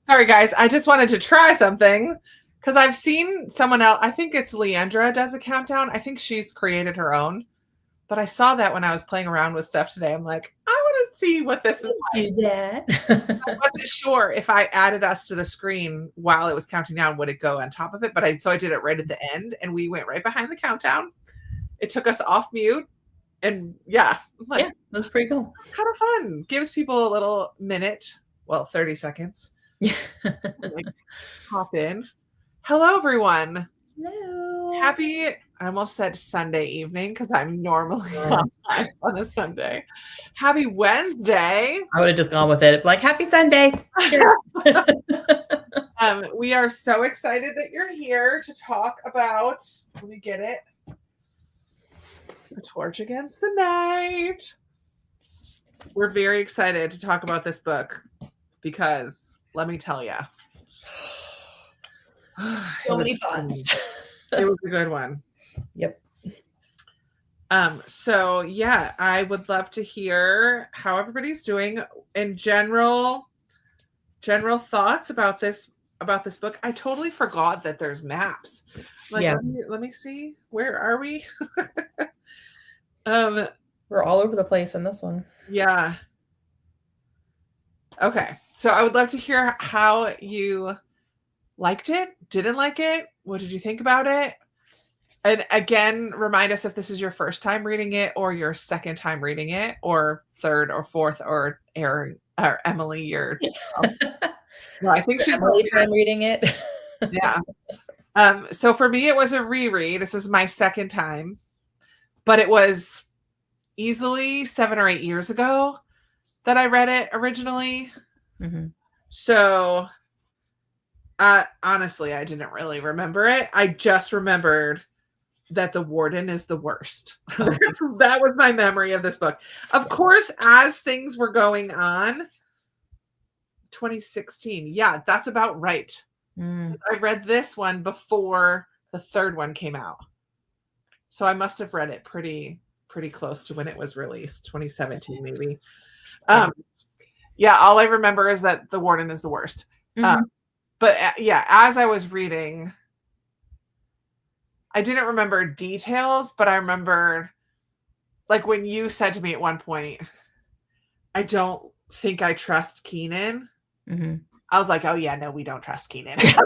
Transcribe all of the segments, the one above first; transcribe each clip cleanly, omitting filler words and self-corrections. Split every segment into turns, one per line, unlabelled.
Sorry, guys. I just wanted to try something because I've seen someone else. I think it's Leandra does a countdown. I think she's created her own. But I saw that when I was playing around with stuff today. I'm like, I want to see what this is like.
Do that.
I wasn't sure if I added us to the screen while it was counting down, would it go on top of it? But I did it right at the end, and we went right behind the countdown. It took us off mute, and yeah,
that's pretty cool.
Kind of fun. Gives people a little minute, 30 seconds. Like, hop in. Hello, everyone.
Hello.
Happy, I almost said Sunday evening because I'm normally on a Sunday. Happy Wednesday.
I would have just gone with it. Like, happy Sunday.
We are so excited that you're here to talk about, let me get it, A Torch Against the Night. We're very excited to talk about this book because, let me tell you,
so many thoughts.
It was a good one.
Yep.
So yeah, I would love to hear how everybody's doing in general thoughts about this book. I totally forgot that there's maps. Let me see. Where are we?
We're all over the place in this one.
Yeah. Okay. So I would love to hear how you liked it, didn't like it. What did you think about it? And again, remind us if this is your first time reading it or your second time reading it or third or fourth or Erin or Emily, your no, I think she's
Emily time reading it.
Yeah. So for me, it was a reread. This is my second time, but it was easily 7 or 8 years ago that I read it originally.
Mm-hmm.
So honestly, I didn't really remember it. I just remembered that the warden is the worst. That was my memory of this book. Of course, as things were going on, 2016. Yeah, that's about right. I read this one before the third one came out. So I must have read it pretty close to when it was released, 2017 maybe. Yeah, all I remember is that the warden is the worst.
Mm-hmm.
But yeah, as I was reading, I didn't remember details, but I remember, like, when you said to me at one point, I don't think I trust Keenan.
Mm-hmm.
I was like, oh yeah, no, we don't trust Keenan.
So
as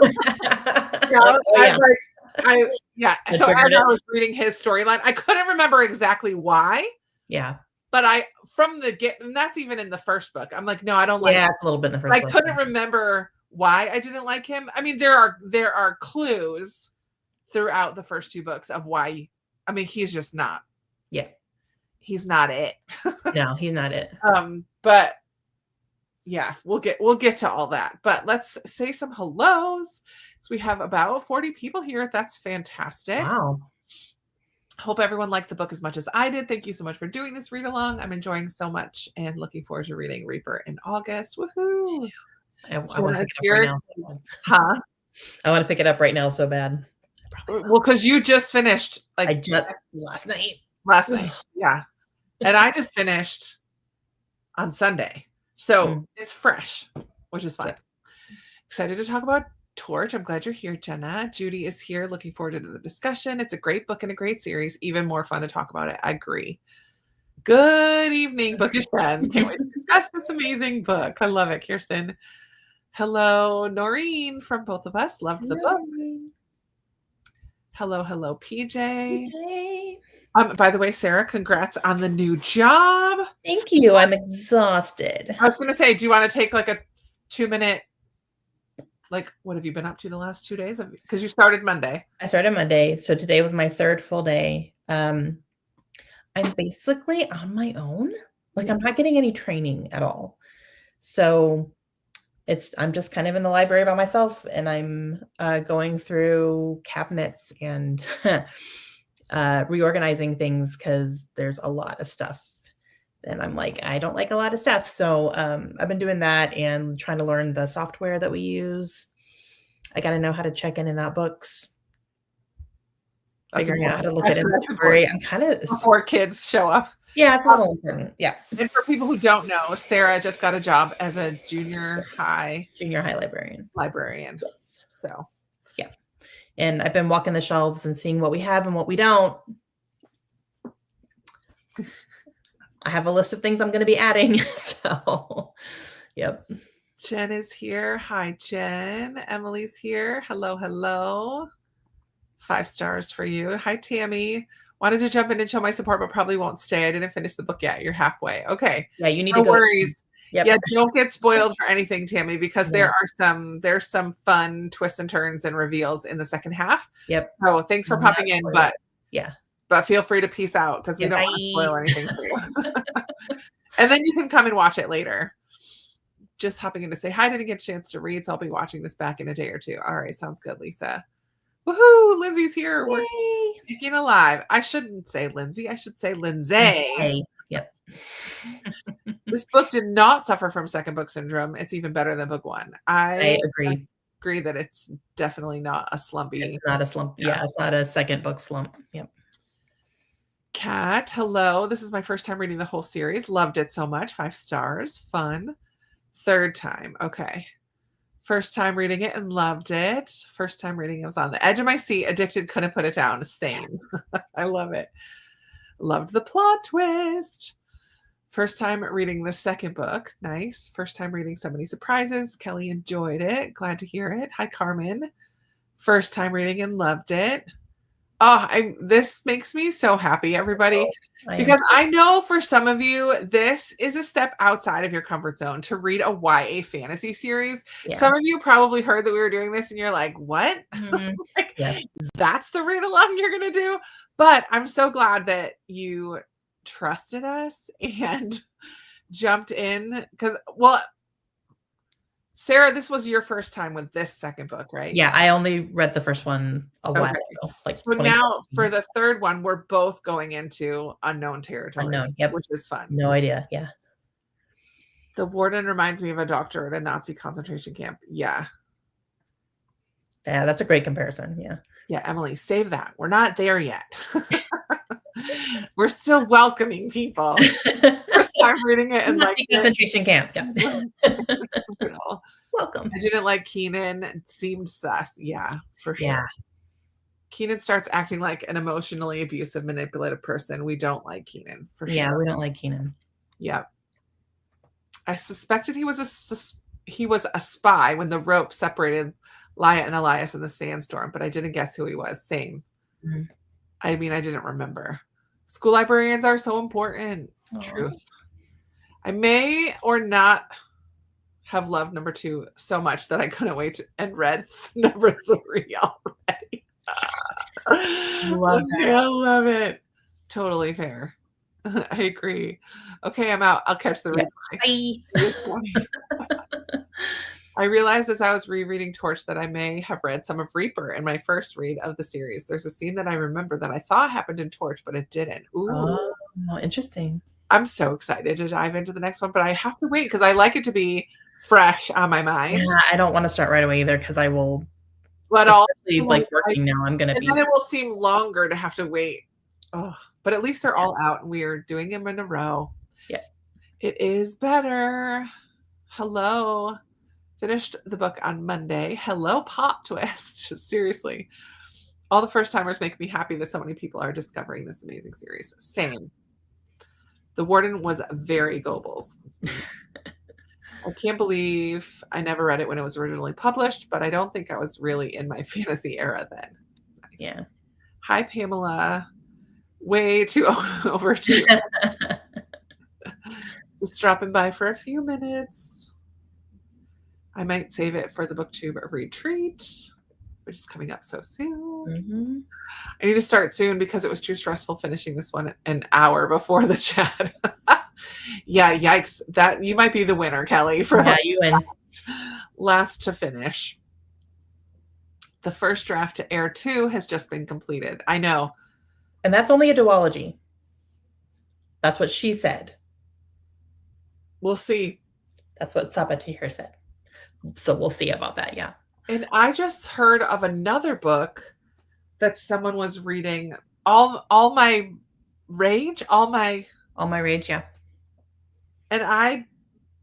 I was reading his storyline, I couldn't remember exactly why.
Yeah.
But and that's even in the first book. I'm like, no, I don't like.
Yeah, it's a little bit in the first book.
I couldn't remember why I didn't like him. I mean, there are clues throughout the first two books of why. I mean, he's just not.
Yeah.
He's not it.
No, he's not it.
But yeah, we'll get to all that. But let's say some hellos. So we have about 40 people here. That's fantastic.
Wow.
Hope everyone liked the book as much as I did. Thank you so much for doing this read along. I'm enjoying so much and looking forward to reading Reaper in August. Woohoo!
I want to pick it up right now. So
huh?
I want to pick it up right now so bad.
Well, because you just finished
last night.
Last night, yeah. And I just finished on Sunday. So it's fresh, which is fun. Yeah. Excited to talk about Torch. I'm glad you're here, Jenna. Judy is here. Looking forward to the discussion. It's a great book and a great series. Even more fun to talk about it. I agree. Good evening, bookish friends. Can't wait to discuss this amazing book. I love it, Kirsten. Hello, Noreen from both of us. Loved the book. Hello, PJ. By the way, Sarah, congrats on the new job.
Thank you. I'm exhausted.
I was going to say, do you want to take like a 2-minute, like, what have you been up to the last 2 days? Because you started Monday.
I started Monday. So today was my third full day. I'm basically on my own. Like, I'm not getting any training at all. So I'm just kind of in the library by myself, and I'm going through cabinets and reorganizing things because there's a lot of stuff. And I'm like, I don't like a lot of stuff. So I've been doing that and trying to learn the software that we use. I got to know how to check in and out books. Figuring out how to look at inventory. I'm kind of
before kids show up.
Yeah, it's a little important. Yeah.
And for people who don't know, Sarah just got a job as a junior high
librarian.
librarian.
Yes.
So,
yeah. And I've been walking the shelves and seeing what we have and what we don't. I have a list of things I'm going to be adding. So, yep.
Jen is here. Hi, Jen. Emily's here. Hello, hello. 5 stars for you. Hi, Tammy. Wanted to jump in and show my support, but probably won't stay. I didn't finish the book yet. You're halfway. Okay.
Yeah, you need
no
to go.
worries.
Yep.
Yeah, don't get spoiled for anything, Tammy, because there's some fun twists and turns and reveals in the second half.
Yep.
So thanks for popping in, but feel free to peace out because we don't want to spoil anything for you. And then you can come and watch it later. Just hopping in to say hi. Didn't get a chance to read, so I'll be watching this back in a day or two. All right, sounds good, Lisa. Woohoo! Lindsay's here. We're speaking alive. I shouldn't say Lindsay. I should say Lindsay.
Yep.
This book did not suffer from second book syndrome. It's even better than book 1.
I agree.
Agree that it's definitely not a slumpy.
It's not a slump. Yeah, it's not a second book slump. Yep.
Kat, hello. This is my first time reading the whole series. Loved it so much. 5 stars. Fun. Third time. Okay. First time reading it and loved it. First time reading it was on the edge of my seat. Addicted, couldn't put it down. Same. I love it. Loved the plot twist. First time reading the second book. Nice. First time reading so many surprises. Kelly enjoyed it. Glad to hear it. Hi, Carmen. First time reading and loved it. Oh, this makes me so happy, everybody, because I know for some of you, this is a step outside of your comfort zone to read a YA fantasy series. Yeah. Some of you probably heard that we were doing this and you're like, what? Mm-hmm. That's the read along you're going to do. But I'm so glad that you trusted us and jumped in because, Sarah, this was your first time with this second book, right?
Yeah, I only read the first one a while ago.
So now for the third one, we're both going into unknown territory, which is fun.
No idea. Yeah.
The warden reminds me of a doctor at a Nazi concentration camp. Yeah.
Yeah, that's a great comparison. Yeah.
Yeah, Emily, save that. We're not there yet. We're still welcoming people. First time reading it and
Nazi concentration camp. Yeah. Welcome.
I didn't like Keenan. It seemed sus. Yeah, for sure. Yeah. Keenan starts acting like an emotionally abusive, manipulative person. We don't like Keenan, for sure.
Yeah, we don't like Keenan.
Yeah. I suspected he was a spy when the rope separated Laia and Elias in the sandstorm, but I didn't guess who he was. Same. Mm-hmm. I mean, I didn't remember. School librarians are so important. Aww. Truth. I may or not have loved number 2 so much that I couldn't wait and read number 3 already. I love it. Totally fair. I agree. Okay, I'm out. I'll catch the replay. Bye. I realized as I was rereading Torch that I may have read some of Reaper in my first read of the series. There's a scene that I remember that I thought happened in Torch, but it didn't. Ooh.
Oh, interesting.
I'm so excited to dive into the next one, but I have to wait because I like it to be fresh on my mind.
Yeah, I don't want to start right away either because I will. But especially like working now, I'm going to be.
And then it will seem longer to have to wait. Oh, but at least they're all out and we are doing them in a row.
Yeah.
It is better. Hello. Finished the book on Monday. Hello, plot twist. Seriously. All the first timers make me happy that so many people are discovering this amazing series. Same. The warden was very Goebbels. I can't believe I never read it when it was originally published, but I don't think I was really in my fantasy era then.
Nice. Yeah.
Hi, Pamela. Way too overdue. Just dropping by for a few minutes. I might save it for the BookTube retreat, which is coming up so soon. Mm-hmm. I need to start soon because it was too stressful finishing this one an hour before the chat. Yeah, yikes. That you might be the winner, Kelly, for
you win.
Last to finish. The first draft to Air 2 has just been completed. I know.
And that's only a duology. That's what she said.
We'll see.
That's what Sabaa Tahir said. So we'll see about that, yeah.
And I just heard of another book that someone was reading. All my rage, all my
All My Rage, yeah.
And I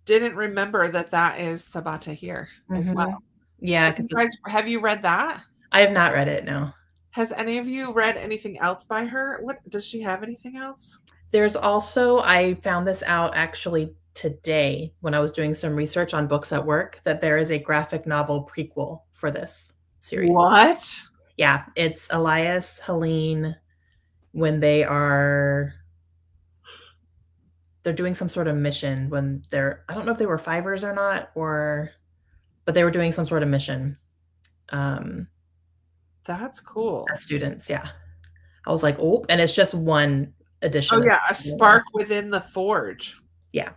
didn't remember that is Sabaa Tahir as well.
Yeah,
Have you read that?
I have not read it, no.
Has any of you read anything else by her? What does she have anything else?
There's also, I found this out actually today when I was doing some research on books at work, that there is a graphic novel prequel for this series.
What?
Yeah, it's Elias, Helene, when they're doing some sort of mission when I don't know if they were fivers or not, but they were doing some sort of mission.
That's cool.
As students, yeah. I was like, oh, and it's just one edition.
Oh yeah, a spark within the forge.
Yeah.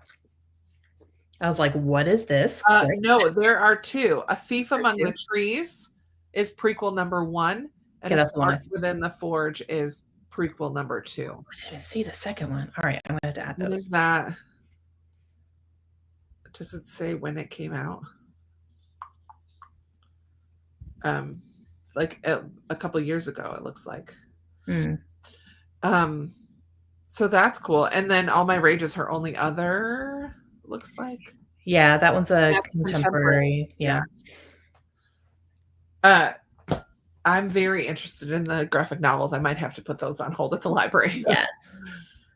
I was like, what is this?
No, there are two. A Thief Among the Trees is prequel number 1, and A Spark Within the Forge is prequel number 2.
I didn't see the second one. All right, I'm going to add those.
What is that? Does it say when it came out? Like a couple years ago, it looks like. So that's cool. And then All My Rage is her only other, looks like.
Yeah, that one's a contemporary. Yeah.
I'm very interested in the graphic novels. I might have to put those on hold at the library.
Yeah.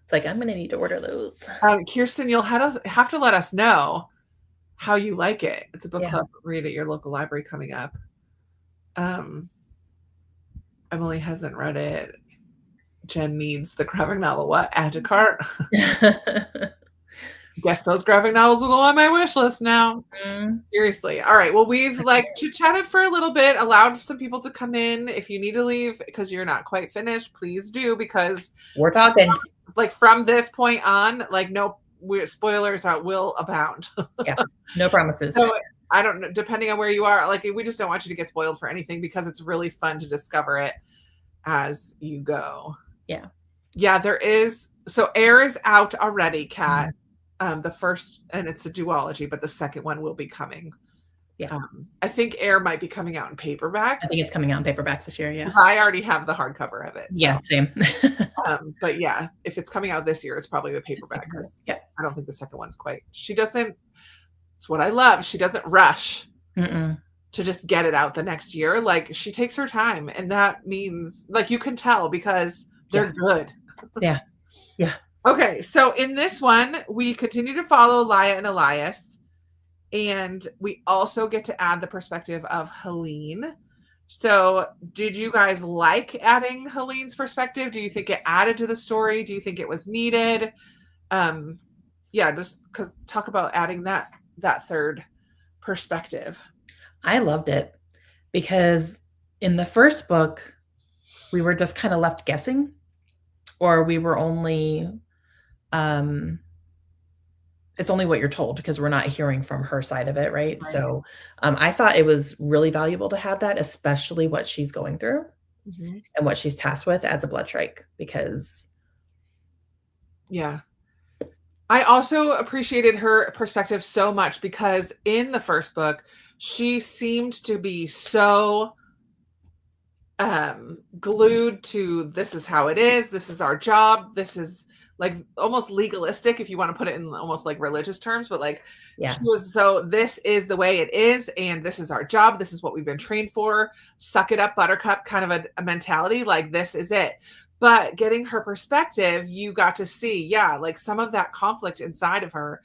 It's like, I'm going to need to order those.
Kirsten, you'll have to let us know how you like it. It's a book club read at your local library coming up. Emily hasn't read it. Jen needs the graphic novel. What? Add to cart. Guess those graphic novels will go on my wish list now. Seriously. All right. Well, we've chit-chatted for a little bit, allowed some people to come in. If you need to leave because you're not quite finished, please do, because
we're talking.
From this point on, no spoilers will abound.
Yeah. No promises.
So I don't know, depending on where you are, we just don't want you to get spoiled for anything, because it's really fun to discover it as you go.
Yeah.
Yeah, there is. So Air is out already, Kat. The first, and it's a duology, but the second one will be coming.
Yeah.
I think Air might be coming out in paperback.
I think it's coming out in paperback this year. Yeah.
I already have the hardcover of it.
Yeah, same.
But yeah, if it's coming out this year, it's probably the paperback, because I don't think the second one's quite. It's what I love. She doesn't rush to just get it out the next year. She takes her time, and that means you can tell, because they're good.
Yeah. Yeah.
Okay, so in this one, we continue to follow Laya and Elias, and we also get to add the perspective of Helene. So did you guys like adding Helene's perspective? Do you think it added to the story? Do you think it was needed? Just because talk about adding that third perspective.
I loved it, because in the first book, we were just kind of left guessing, or we were only it's only what you're told, because we're not hearing from her side of it, right? So I thought it was really valuable to have that, especially what she's going through and what she's tasked with as a blood strike, because
I also appreciated her perspective so much, because in the first book, she seemed to be so glued to, this is how it is, this is our job, this is almost legalistic, if you want to put it in almost religious terms, but she was, so this is the way it is, and this is our job, this is what we've been trained for, suck it up, buttercup kind of a mentality, this is it. But getting her perspective, you got to see some of that conflict inside of her.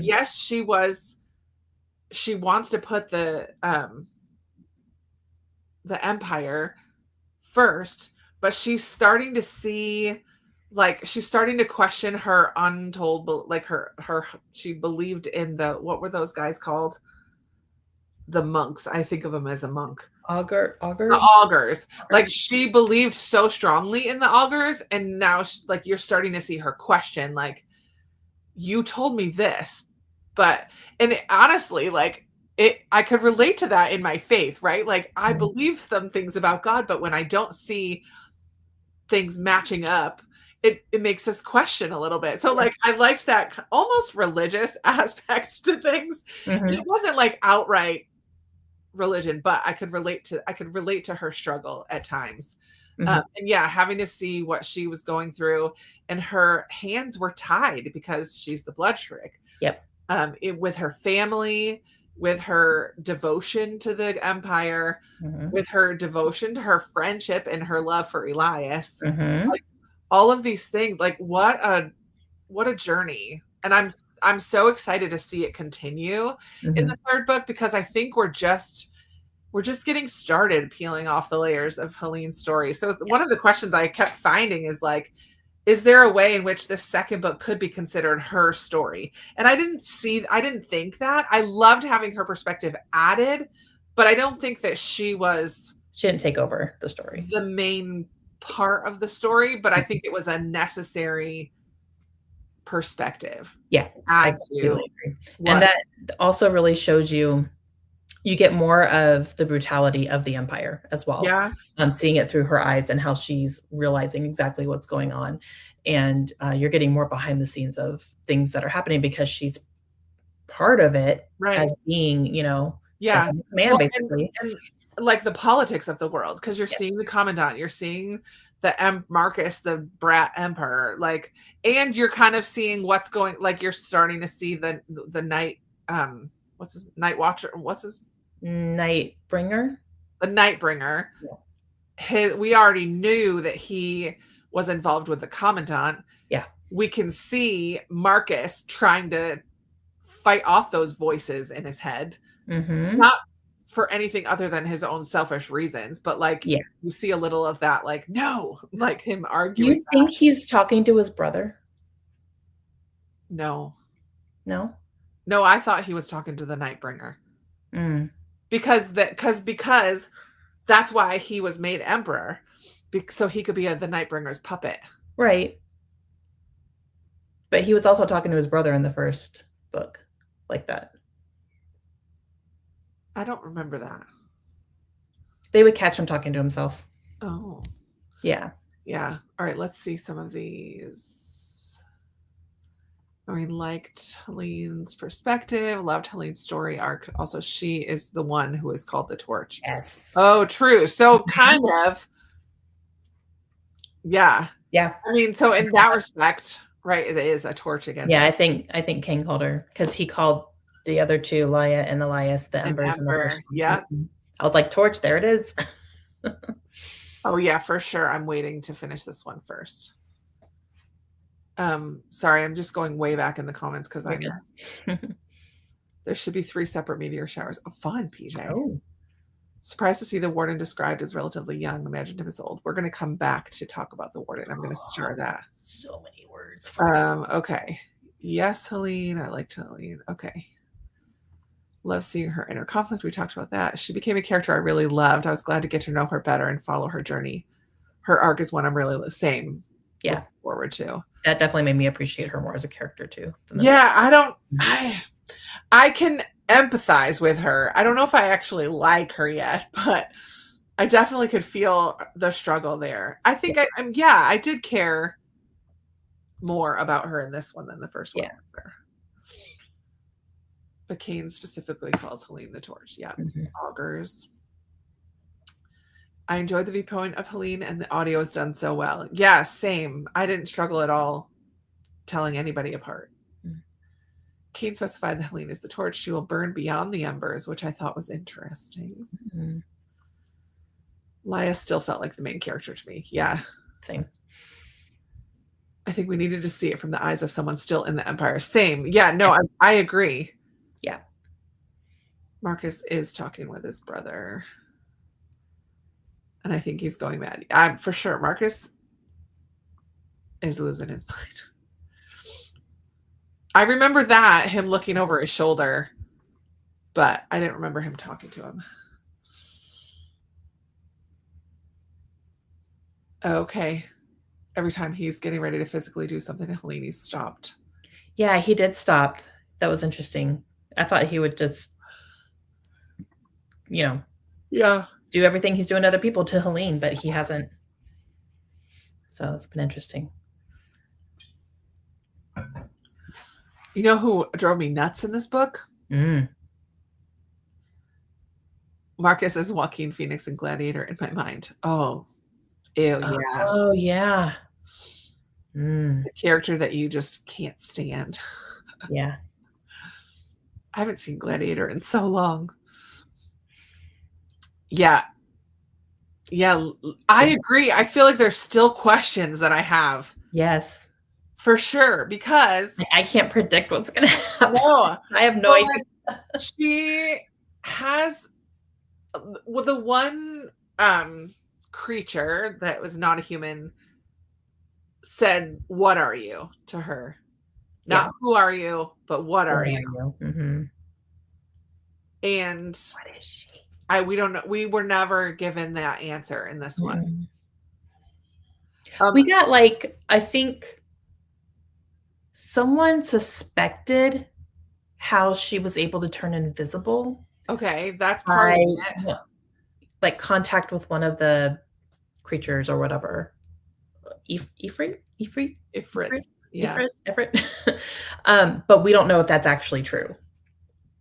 Yes, she wants to put the empire first, but she's starting to see, she's starting to question her untold, she believed in what were those guys called? The monks. I think of them as a monk.
Augurs.
The augurs. She believed so strongly in the augurs, and now you're starting to see her question, you told me this, and honestly, I could relate to that in my faith, right? I believe some things about God, but when I don't see things matching up, it makes us question a little bit. So I liked that almost religious aspect to things. It wasn't outright religion, but I could relate to her struggle at times. And yeah, having to see what she was going through, and her hands were tied because she's the blood shrig.
Yep.
With her family, with her devotion to the Empire, with her devotion to her friendship and her love for Elias, like all of these things, like what a journey. And I'm so excited to see it continue in the third book, because I think we're just getting started peeling off the layers of Helene's story. So one of the questions I kept finding is like, is there a way in which this second book could be considered her story? And I didn't think that. I loved having her perspective added, but I don't think that she
didn't take over the story,
the main part of the story, but I think it was a necessary perspective.
Yeah, I completely agree. And that also really shows you get more of the brutality of the Empire as well.
Yeah.
Seeing it through her eyes and how she's realizing exactly what's going on. And you're getting more behind the scenes of things that are happening because she's part of it,
right,
as being, second in command,
well,
basically.
And like the politics of the world, because you're seeing the commandant, you're seeing the Marcus, the brat emperor, like, and you're kind of seeing what's going, like you're starting to see the night, what's his night watcher, what's his
Nightbringer,
the Nightbringer. We already knew that he was involved with the commandant.
Yeah,
we can see Marcus trying to fight off those voices in his head, not for anything other than his own selfish reasons, but like, you see a little of that, like, no, like him arguing.
You think he's talking to his brother?
No,
I
thought he was talking to the Nightbringer. Because that's why he was made emperor, so he could be the Nightbringer's puppet,
right? But he was also talking to his brother in the first book, like that.
I don't remember that.
They would catch him talking to himself.
Oh,
yeah.
All right, let's see some of these. I liked Helene's perspective, loved Helene's story arc. Also, she is the one who is called the Torch.
Yes.
Oh, true. So kind of. Yeah.
Yeah.
I mean, so in that respect, right, it is a torch against.
Yeah, I think King called her, because he called the other two, Laia and Elias, the Embers in the first one.
Yeah.
I was like, torch, there it is.
Oh yeah, for sure. I'm waiting to finish this one first. Sorry, I'm just going way back in the comments because I guess there should be 3 separate meteor showers. Oh, fun, PJ.
Oh.
Surprised to see the warden described as relatively young. Imagined him as old. We're going to come back to talk about the warden. I'm going to star that.
So many words.
Okay. Yes, Helene. I liked Helene. Okay. Love seeing her inner conflict. We talked about that. She became a character I really loved. I was glad to get to know her better and follow her journey. Her arc is one I'm really looking forward to.
That definitely made me appreciate her more as a character too.
Yeah, I can empathize with her. I don't know if I actually like her yet, but I definitely could feel the struggle there. I think I did care more about her in this one than the first one. Yeah. But Kane specifically calls Helene the Torch. Yeah. Augurs. I enjoyed the viewpoint of Helene, and the audio is done so well. Yeah, same. I didn't struggle at all telling anybody apart. Kane specified that Helene is the torch. She will burn beyond the embers, which I thought was interesting. Laia still felt like the main character to me. Yeah.
Same.
I think we needed to see it from the eyes of someone still in the Empire. Same. Yeah, no, I agree.
Yeah.
Marcus is talking with his brother. And I think he's going mad. I'm for sure. Marcus is losing his mind. I remember that, him looking over his shoulder, but I didn't remember him talking to him. Okay. Every time he's getting ready to physically do something to Helene, he's stopped.
Yeah, he did stop. That was interesting. I thought he would just, do everything he's doing to other people to Helene, but he hasn't. So it's been interesting.
You know who drove me nuts in this book? Marcus as Joaquin Phoenix in Gladiator in my mind. Oh, Ew, yeah.
Oh, yeah. Mm,
The character that you just can't stand.
yeah.
I haven't seen Gladiator in so long. Yeah. Yeah, I
Yeah.
agree. I feel like there's still questions that I have
Yes.
for sure because
I can't predict what's gonna happen.
no,
I have no
but
idea.
like she has well, the one creature that was not a human said, "What are you?" to her.
Yeah.
Not who are you, but what are
What
you?
are you? Mhm.
And
What is she?
we don't know. We were never given that answer in this one.
Mm-mm.
Um,
We got, like, I think someone suspected how she was able to turn invisible
okay, that's part
by,
of it.
like, contact with one of the creatures or whatever. Ifrit? Ifrit?
If
Ifrit?
Fritz, yeah,
Ifrit? But we don't know if that's actually true.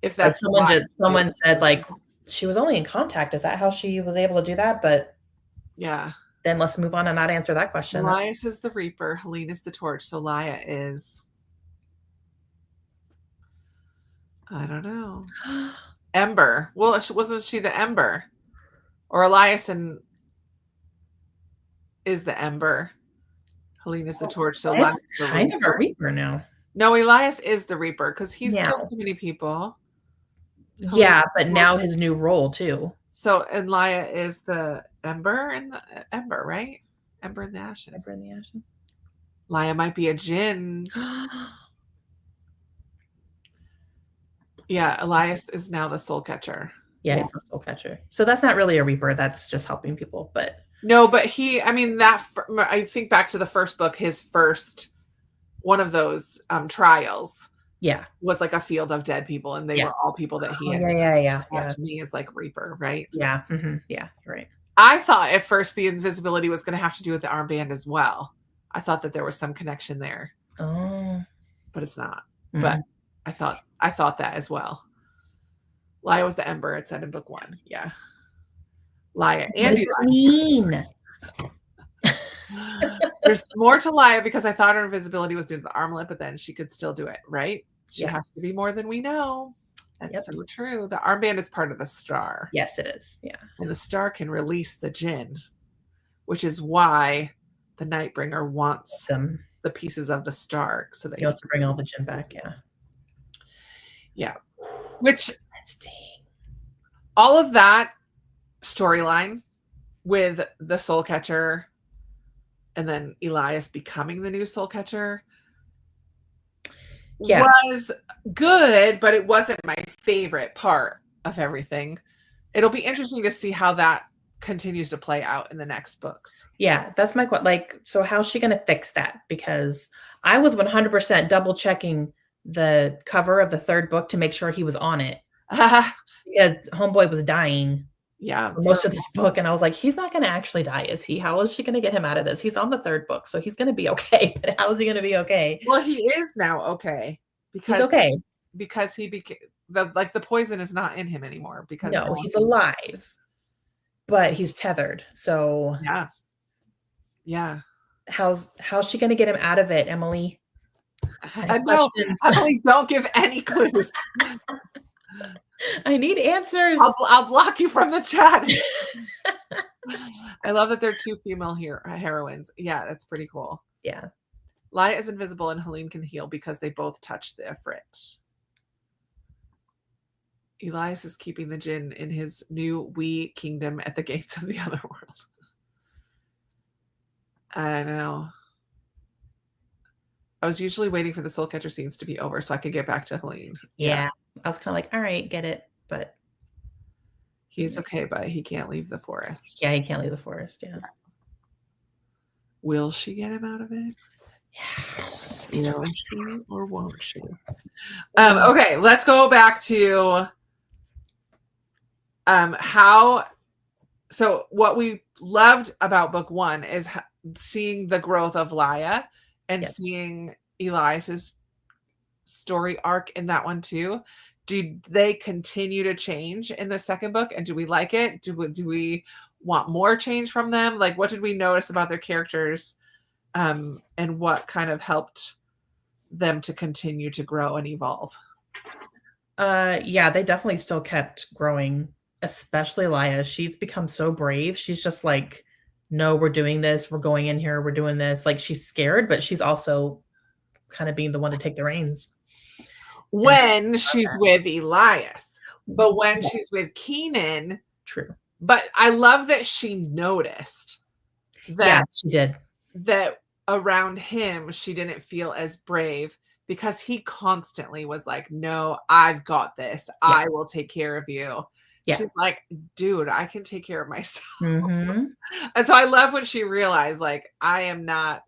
if
Like,
that's why she was
someone said, like,
invisible.
she was only in contact. Is that how she was able to do that? But
Yeah.
then let's move on and not answer that question. That's
Elias is the Reaper, Helene is the Torch, so Laya is I don't know. Ember. Well, wasn't she the Ember? Or Elias and is the Ember. Helene is the Torch, so
Lance
Elias
is
is the
kind of a
Reaper.
reaper now.
No, Elias is the Reaper because he's
Yeah.
killed too many people. Helene
Yeah,
is the
but
Torch.
now his new role too.
So and Laya is the Ember and the Ember, right? Ember in the
Ember
Ashes.
in the Ashes.
Laya might be a Jinn. Yeah, Elias is now the Soul Catcher.
Yeah,
Yeah.
he's the soul catcher. So that's not really a reaper. That's just helping people. But
No, but I mean, I think back to the first book, his first one of those trials
yeah,
was like a field of dead people, and they were
yes.
all people that he
Oh,
had. That
yeah.
to me is like Reaper, right?
Yeah, yeah, you're right.
I thought at first the invisibility was going to have to do with the armband as well. I thought that there was some connection there,
Oh.
but it's not. But
Mhm.
I thought that as well. Laya was the Ember. It said in book 1. Yeah, Laya
What
and
does it mean?
there's more to Laya because I thought her invisibility was due to the armlet, but then she could still do it, right? She
Yeah.
has to be more than we know. That's
Yep.
so true. The armband is part of the star,
Yes, it is. Yeah.
and the star can release the Jinn, which is why the Nightbringer wants
Them.
the pieces of the star so that
He
he
wants to bring
can.
all the gym back. Yeah.
Yeah, which
Interesting.
all of that storyline with the Soul Catcher and then Elias becoming the new Soul Catcher
Yeah.
was good, but it wasn't my favorite part of everything. It'll be interesting to see how that continues to play out in the next books.
Yeah, that's my question. Like, so how's she gonna fix that? Because I was 100% double checking the cover of the third book to make sure he was on it because Homeboy was dying
Yeah,
for most of this book, and I was like, he's not gonna actually die, is he? How is she gonna get him out of this? He's on the third book, so he's gonna be okay. But how is he gonna be okay?
well, he is now okay
He's
because
okay.
he became the poison is not in him anymore because
No,
now
he's alive, but he's tethered. So
yeah, yeah.
how's she gonna get him out of it, Emily? I have
No,
questions.
Emily, don't give any clues.
I need answers.
I'll block you from the chat. I love that they're two female heroines. Yeah, that's pretty cool.
Yeah.
Laya is invisible and Helene can heal because they both touch the Ifrit. Elias is keeping the Jinn in his new wee kingdom at the gates of the other world. I don't know. I was usually waiting for the soul catcher scenes to be over so I could get back to Helene.
Yeah. I was kind of like, all right, get it. But
He's okay, but he can't leave the forest.
yeah, he can't leave the forest. Yeah.
Will she get him out of it?
Yeah.
Will she or won't she? Okay, let's go back to how. So what we loved about book 1 is seeing the growth of Laya and seeing Elias's story arc in that one too. Do they continue to change in the second book, and do we like it? Do we want more change from them? Like, what did we notice about their characters, and what kind of helped them to continue to grow and evolve?
Yeah, they definitely still kept growing, especially Laya. She's become so brave. She's just like, no, we're doing this. We're going in here. We're doing this. Like she's scared, but she's also kind of being the one to take the reins. And
When she's with Elias, but when
yeah,
she's with Keenan,
true.
but I love that she noticed
Yeah,
that
she did.
that around him she didn't feel as brave because he constantly was like, "No, I've got this.
Yeah.
I will take care of you."
Yeah.
She's like, "Dude, I can take care of myself."
Mhm.
And so I love when she realized, like, I'm not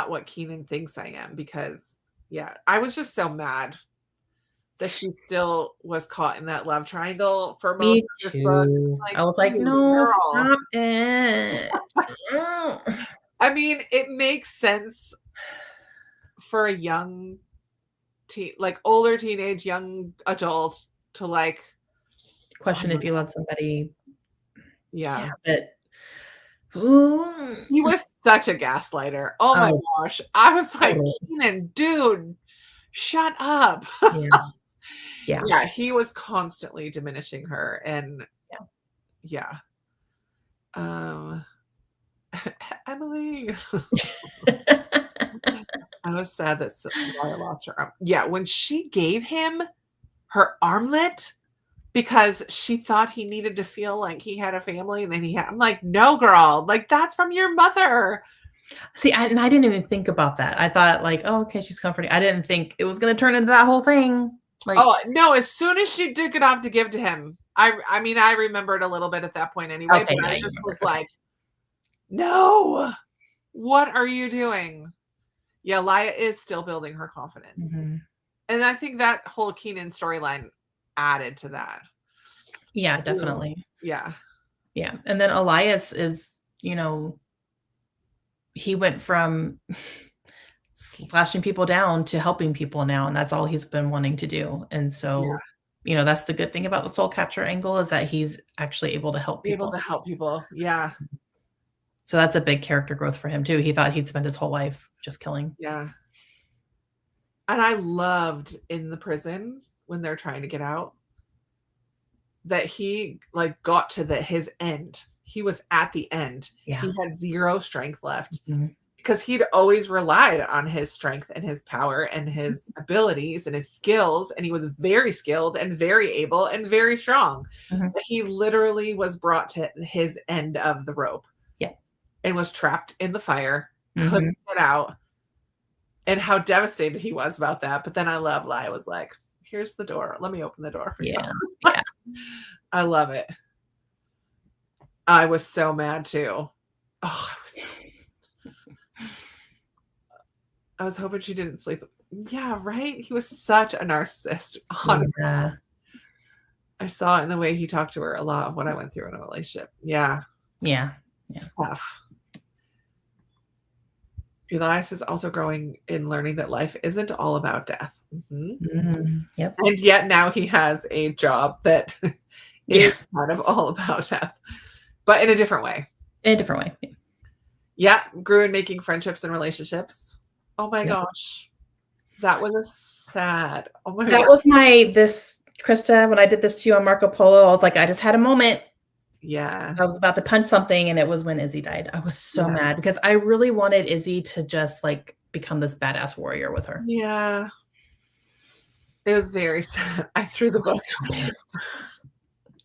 what Keenan thinks I am, because yeah, I was just so mad that she still was caught in that love triangle for most
Me
of this book.
too.
Like,
I was like,
dude,
"No,
girl.
stop it." Mm.
I mean, it makes sense for a young like older teenage, young adult to like, oh
Question
my
if you
God,
love somebody.
yeah.
Yeah, but ooh.
He was such a gaslighter. Oh my
Oh,
gosh. I was like,
totally.
Keenan, dude, shut up.
Yeah. Yeah.
Yeah, he was constantly diminishing her, and yeah. Um Emily. I was sad that Laura lost her arm. Yeah, when she gave him her armlet because she thought he needed to feel like he had a family, and then I'm like, "No, girl, like, that's from your mother."
See, I didn't even think about that. I thought like, "Oh, okay, she's comforting." I didn't think it was gonna turn into that whole thing. Like,
Oh, no, as soon as she took it off to give to him, I mean, I remembered a little bit at that point anyway,
okay,
but
yeah,
I
you
just
remember.
was
Okay.
like, "No, what are you doing?" Yeah, Laya is still building her confidence,
Mhm.
and I think that whole Keenan storyline added to that.
Yeah,
Yeah.
definitely.
Yeah.
Yeah, and then Elias is, he went from slashing people down to helping people now, and that's all he's been wanting to do, and
Yeah.
so, that's the good thing about the soul catcher angle is that he's actually able to help
Be able
people.
to help people. Yeah.
So that's a big character growth for him too. He thought he'd spend his whole life just killing.
Yeah. And I loved in the prison when they're trying to get out that he like got to his end. He was at the end.
Yeah.
He had zero strength left
Mhm.
because he'd always relied on his strength and his power and his abilities and his skills. And he was very skilled and very able and very strong.
Mhm.
But he literally was brought to his end of the rope
Yeah.
and was trapped in the fire,
Mhm.
couldn't get out. And how devastated he was about that. But then I love Lai was like, "Here's the door. Let me open the door for you."
Yeah. Yeah.
I love it. I was so mad too. Oh, I was hoping she didn't sleep. Yeah, right? He was such a narcissist.
Yeah.
I saw it in the way he talked to her a lot of what I went through in a relationship. Yeah,
Yeah. Yeah.
it's tough. Elias is also growing in learning that life isn't all about death. Mhm.
Mhm. Yep.
And yet now he has a job that
Yeah.
is kind of all about death, but in a different way.
In a different way. Yeah.
Yeah, grew in making friendships and relationships. Oh my
Yep.
gosh. That was sad. Oh my
That
word.
was this Krista, when I did this to you on Marco Polo, I was like, I just had a moment.
Yeah.
I was about to punch something, and it was when Izzy died. I was so
Yeah.
mad because I really wanted Izzy to just like become this badass warrior with her.
Yeah. It was very sad. I threw the
I was
book.
so pissed.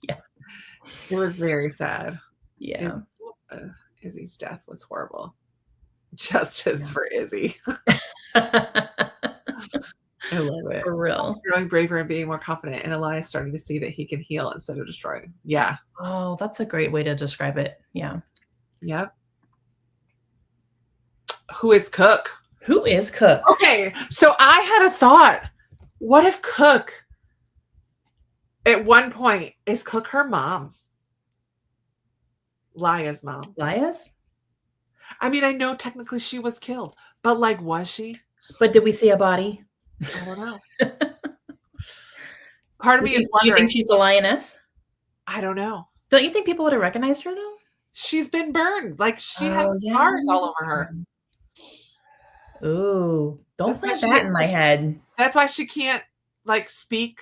Yeah.
It was very sad.
Yeah.
Is Izzy's death was horrible. Justice for Izzy. I love it.
For real.
Growing braver and being more confident, and Elias starting to see that he can heal instead of destroy. Yeah.
Oh, that's a great way to describe it. Yeah.
Yep. Who is Cook?
Who is Cook?
Okay, so I had a thought. What if Cook, at one point, is Cook her mom? Laya's mom.
Lias?
I mean, I know technically she was killed, but like, was she?
But did we see a body?
I don't know. Part of me is
Do you
wondering.
think she's a lioness?
I don't know.
Don't you think people would have recognized her though?
She's been burned. Like she has
Oh, yeah.
scars all over her.
Ooh, don't
That's why
plant
she
that in my head.
That's why she can't like speak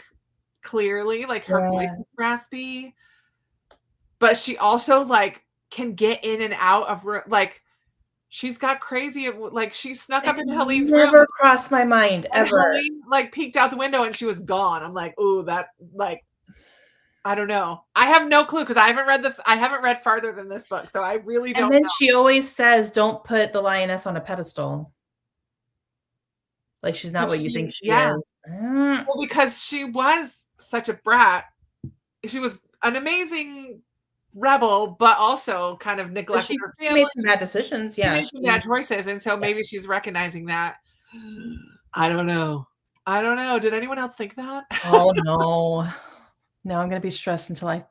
clearly. Like her voice
Yeah.
is raspy. But she also like can get in and out of like she's got crazy like she snuck up
It
into Helene's room
never crossed my mind
and
ever.
Helene like peeked out the window and she was gone. I'm like, ooh, that like I don't know. I have no clue because I haven't read farther than this book, so I really don't
And then
know.
she always says, "Don't put the lioness on a pedestal. Like she's not what you think she
Yeah.
is." Mm.
Well, because she was such a brat. She was an amazing rebel, but also kind of
But
neglected
she
her
she
family.
made some bad decisions.
She
Yeah,
made some bad
she
choices, and so
yeah.
maybe she's recognizing that. I don't know. I don't know. Did anyone else think that?
Oh, no. No, I'm gonna be stressed until I'm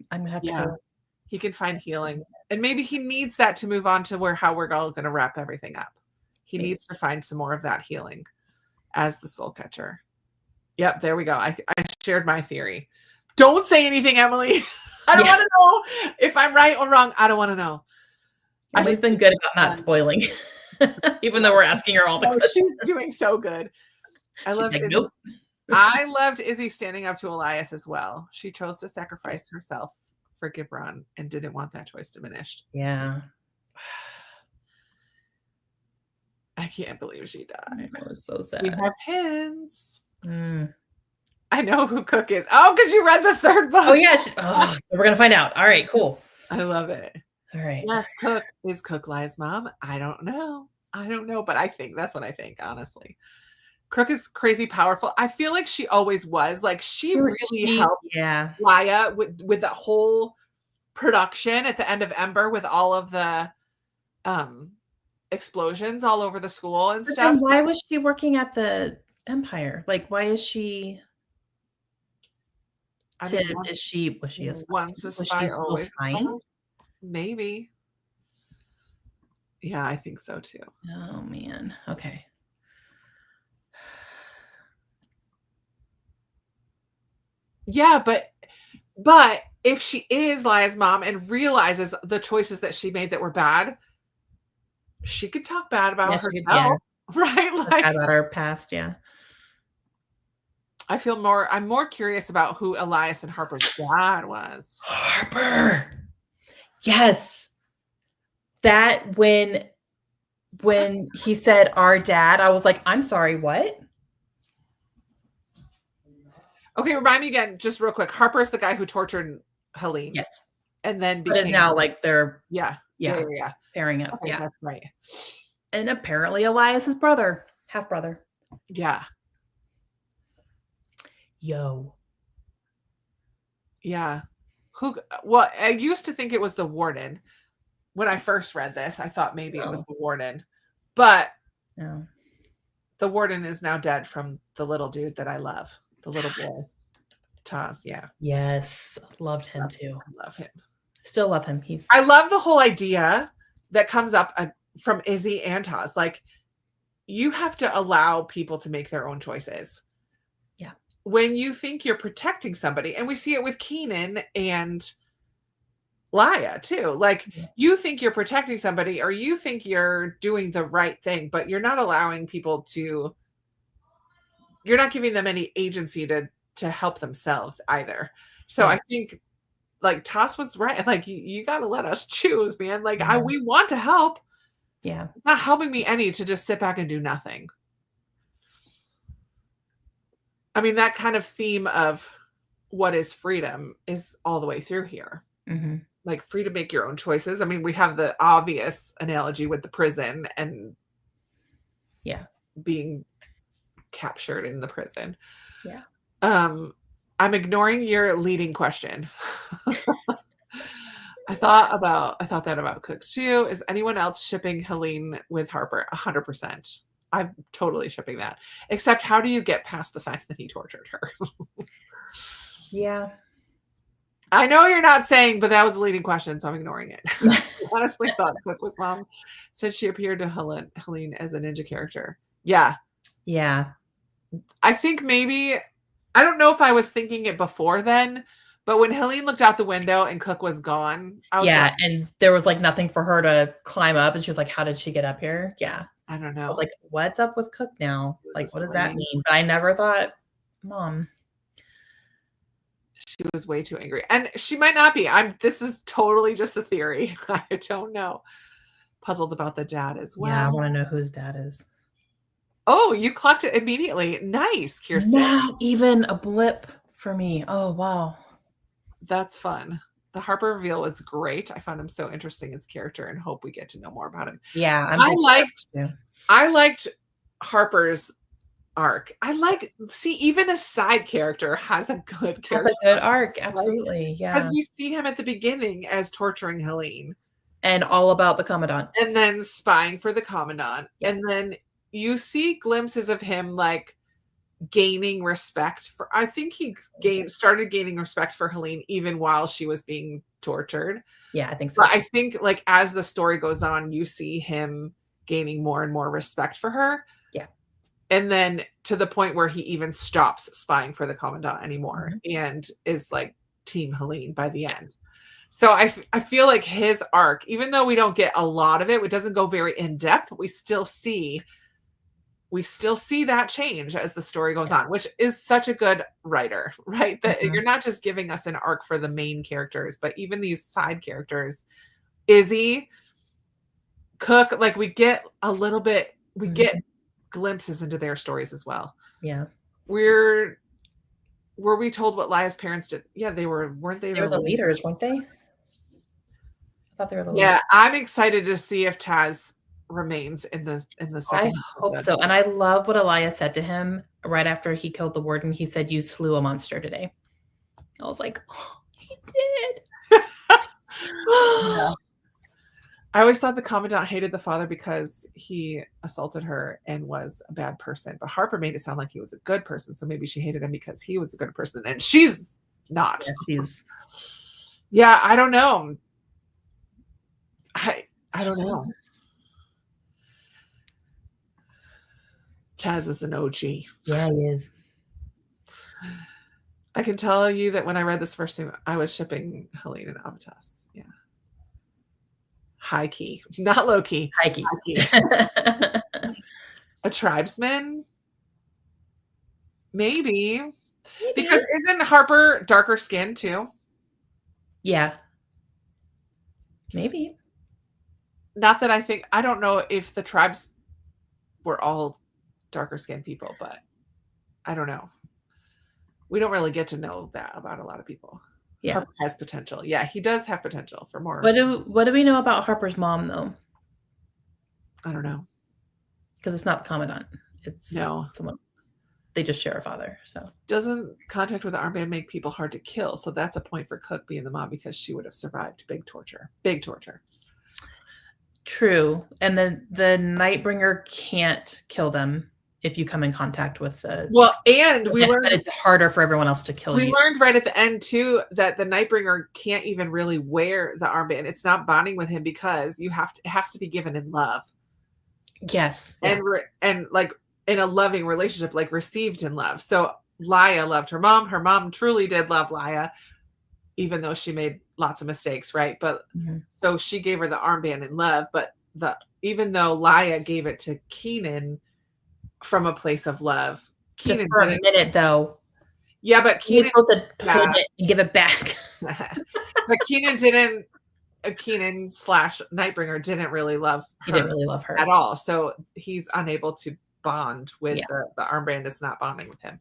gonna have to
Yeah.
go.
He can find healing. And maybe he needs that to move on to how we're all gonna wrap everything up. He
Maybe.
needs to find some more of that healing as the soul catcher. Yep, there we go. I shared my theory. Don't say anything, Emily. I don't
Yeah.
wanna know if I'm right or wrong. I don't wanna know. I
Emily's
just
been
think
good
it's
about not
fun.
spoiling, even though we're asking her all the
Oh,
questions.
she's doing so good. I
She's
love
like, "Nope."
Izzy's I loved Izzy standing up to Elias as well. She chose to
Yes.
sacrifice herself for Gibran and didn't want that choice diminished.
Yeah.
I can't believe she
I
died.
know, it's so
We
sad.
have hints.
Mm.
I know who Cook is. Oh, because you read the third
Oh,
book.
yeah, so we're gonna find out. All right, cool.
I love it.
All right.
Yes, Cook. Is Cook Lia's mom? I don't know. I don't know, but I think that's what I think, honestly. Crook is crazy powerful. I feel like she always was. Like she really helped
Yeah.
Lia with that whole production at the end of Ember with all of the um explosions all over the school and
But
stuff.
then why was she working at the Empire? Like, why is she
I mean,
was she a spy
once
too?
a
Was she
spy,
still
always a spy.
spying?
Maybe. Yeah, I think so too.
Oh, man. Okay.
Yeah, but if she is Lia's mom and realizes the choices that she made that were bad, she could talk bad
Yeah,
about
she could yeah.
herself, right?
Talk
Like
bad about her past, yeah.
I'm more curious about who Elias and Harper's dad was.
Harper! Yes. That when he said, "Our dad," I was like, "I'm sorry, what?"
Okay, remind me again, just real quick. Harper's the guy who tortured Helene
Yes.
and then
But is
became
now, like, they're
yeah.
pairing up,
Okay,
yeah.
that's right.
And apparently Elias's brother, half-brother.
Yeah.
Yo.
Yeah. Well, I used to think it was the warden. When I first read this, I thought maybe it was
Oh.
the warden. But
No.
the warden is now dead from the little dude that I love. The little boy. Taz, yeah.
Yes. Loved him too.
I love him.
Still love him.
I love the whole idea that comes up from Izzy and Taz. Like, you have to allow people to make their own choices.
Yeah.
When you think you're protecting somebody, and we see it with Keenan and Lia too. Like, you think you're protecting somebody or you think you're doing the right thing, but you're not allowing people to, you're not giving them any agency to help themselves either. So I think like Toss was right. Like you got to let us choose, man. Like we want to help.
Yeah.
It's not helping me any to just sit back and do nothing. I mean, that kind of theme of what is freedom is all the way through here.
Mm-hmm.
Like free to make your own choices. I mean, we have the obvious analogy with the prison and being captured in the prison.
Yeah.
I'm ignoring your leading question. I thought that about Cook too. Is anyone else shipping Helene with Harper? 100%. I'm totally shipping that. Except how do you get past the fact that he tortured her?
Yeah.
I know you're not saying, but that was a leading question, so I'm ignoring it. I honestly thought Cook was mom since she appeared to Helene as a ninja character. Yeah.
Yeah.
I think maybe, I don't know if I was thinking it before then, But when Helene looked out the window and Cook was gone, I was like,
and there was like nothing for her to climb up, and she was like, "How did she get up here?" Yeah,
I don't
I was
know.
like, "What's up with Cook now?
It was
Like,
a
what does that
slaying.
mean?" But I never thought, Mom.
She was way too angry. And she might not be. This is totally just a theory. I don't know. Puzzled about the dad as
Yeah, I
well.
want to know who his dad is.
Oh, you clocked it immediately. Nice, Kirsten.
Not even a blip for me. Oh, wow.
That's fun. The Harper reveal was great. I found him so interesting as character and hope we get to know more about him.
Yeah,
I liked Harper's arc. See, even a side character has a good
Has
character.
a good arc.
Right?
Absolutely.
Because
Yeah.
we see him at the beginning as torturing Helene.
And all about the Commandant.
And then spying for the Commandant.
Yeah.
And then you see glimpses of him like gaining respect for, I think he started gaining respect for Helene even while she was being tortured.
Yeah, I think so.
But I think like as the story goes on, you see him gaining more and more respect for her.
Yeah.
And then to the point where he even stops spying for the Commandant anymore and is like Team Helene by the end. So I feel like his arc, even though we don't get a lot of it, it doesn't go very in depth, we still see that change as the story goes on, which is such a good writer, right? That you're not just giving us an arc for the main characters, but even these side characters, Izzy, Cook, like we get a little bit, we get glimpses into their stories as well.
Yeah.
Were we told what Lia's parents did? Yeah, weren't they?
They were the leaders, weren't they? I thought they were the leaders.
Yeah, I'm excited to see if Taz remains in the second.
I hope so. And I love what Elias said to him right after he killed the warden. He said, "You slew a monster today." I was like, oh, he did.
Yeah. I always thought the Commandant hated the father because he assaulted her and was a bad person. But Harper made it sound like he was a good person. So maybe she hated him because he was a good person. And she's not. Yeah, I don't know. I don't know. Taz is an OG.
Yeah, he is.
I can tell you that when I read this first time, I was shipping Helene and Avitas. Yeah. High key, not low key.
High key.
A tribesman? Maybe. Because isn't Harper darker skinned too?
Yeah. Maybe.
Not that I don't know if the tribes were all darker skinned people, but I don't know. We don't really get to know that about a lot of people. Yeah. Harper has potential. Yeah, he does have potential for more.
What do we know about Harper's mom, though?
I don't know.
Because it's not the Commandant. It's someone. They just share a father. So
doesn't contact with the armband make people hard to kill? So that's a point for Cook being the mom because she would have survived big torture. Big torture.
True. And the Nightbringer can't kill them if you come in contact with the
and we learned
that it's harder for everyone else to kill you.
We learned right at the end too that the Nightbringer can't even really wear the armband. It's not bonding with him because it has to be given in love.
Yes.
And like in a loving relationship, like received in love. So Lia loved her mom. Her mom truly did love Lia, even though she made lots of mistakes, right? But so she gave her the armband in love. But even though Lia gave it to Keenan from a place of love,
just for a minute though.
Yeah, but
Keenan's supposed to hold it and give it back.
But Keenan didn't. Keenan / Nightbringer didn't really love her.
He didn't really love her
at all. So he's unable to bond with the armband. Is not bonding with him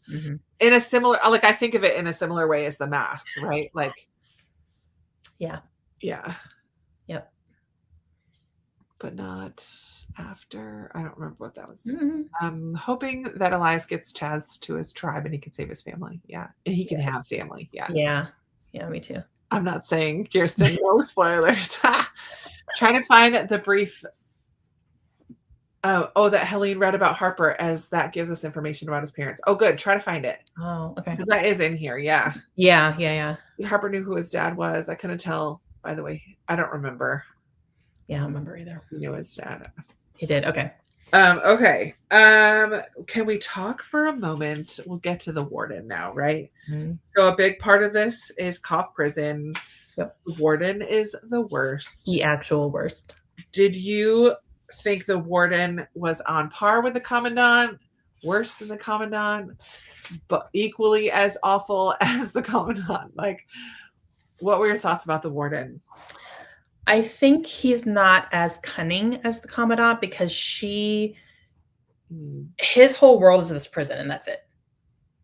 in a similar, like I think of it in a similar way as the masks, right? Like,
yeah. Yep.
But not after. I don't remember what that was. I'm hoping that Elias gets Taz to his tribe and he can save his family. Yeah, and he can have family. Yeah,
me too.
I'm not saying Kirsten, no spoilers. Trying to find the brief. That Helene read about Harper, as that gives us information about his parents. Oh, good. Try to find it.
Oh, okay.
Because that is in here. Yeah. Harper knew who his dad was. I couldn't tell, by the way. I don't remember.
Yeah, I don't remember either.
He knew his dad.
He did. Okay.
Okay. Can we talk for a moment? We'll get to the warden now, right?
Mhm.
So a big part of this is cop prison.
Yep.
The warden is the worst.
The actual worst.
Did you think the warden was on par with the commandant, worse than the commandant, but equally as awful as the commandant? Like, what were your thoughts about the warden?
I think he's not as cunning as the commandant because
Mm,
his whole world is this prison and that's it.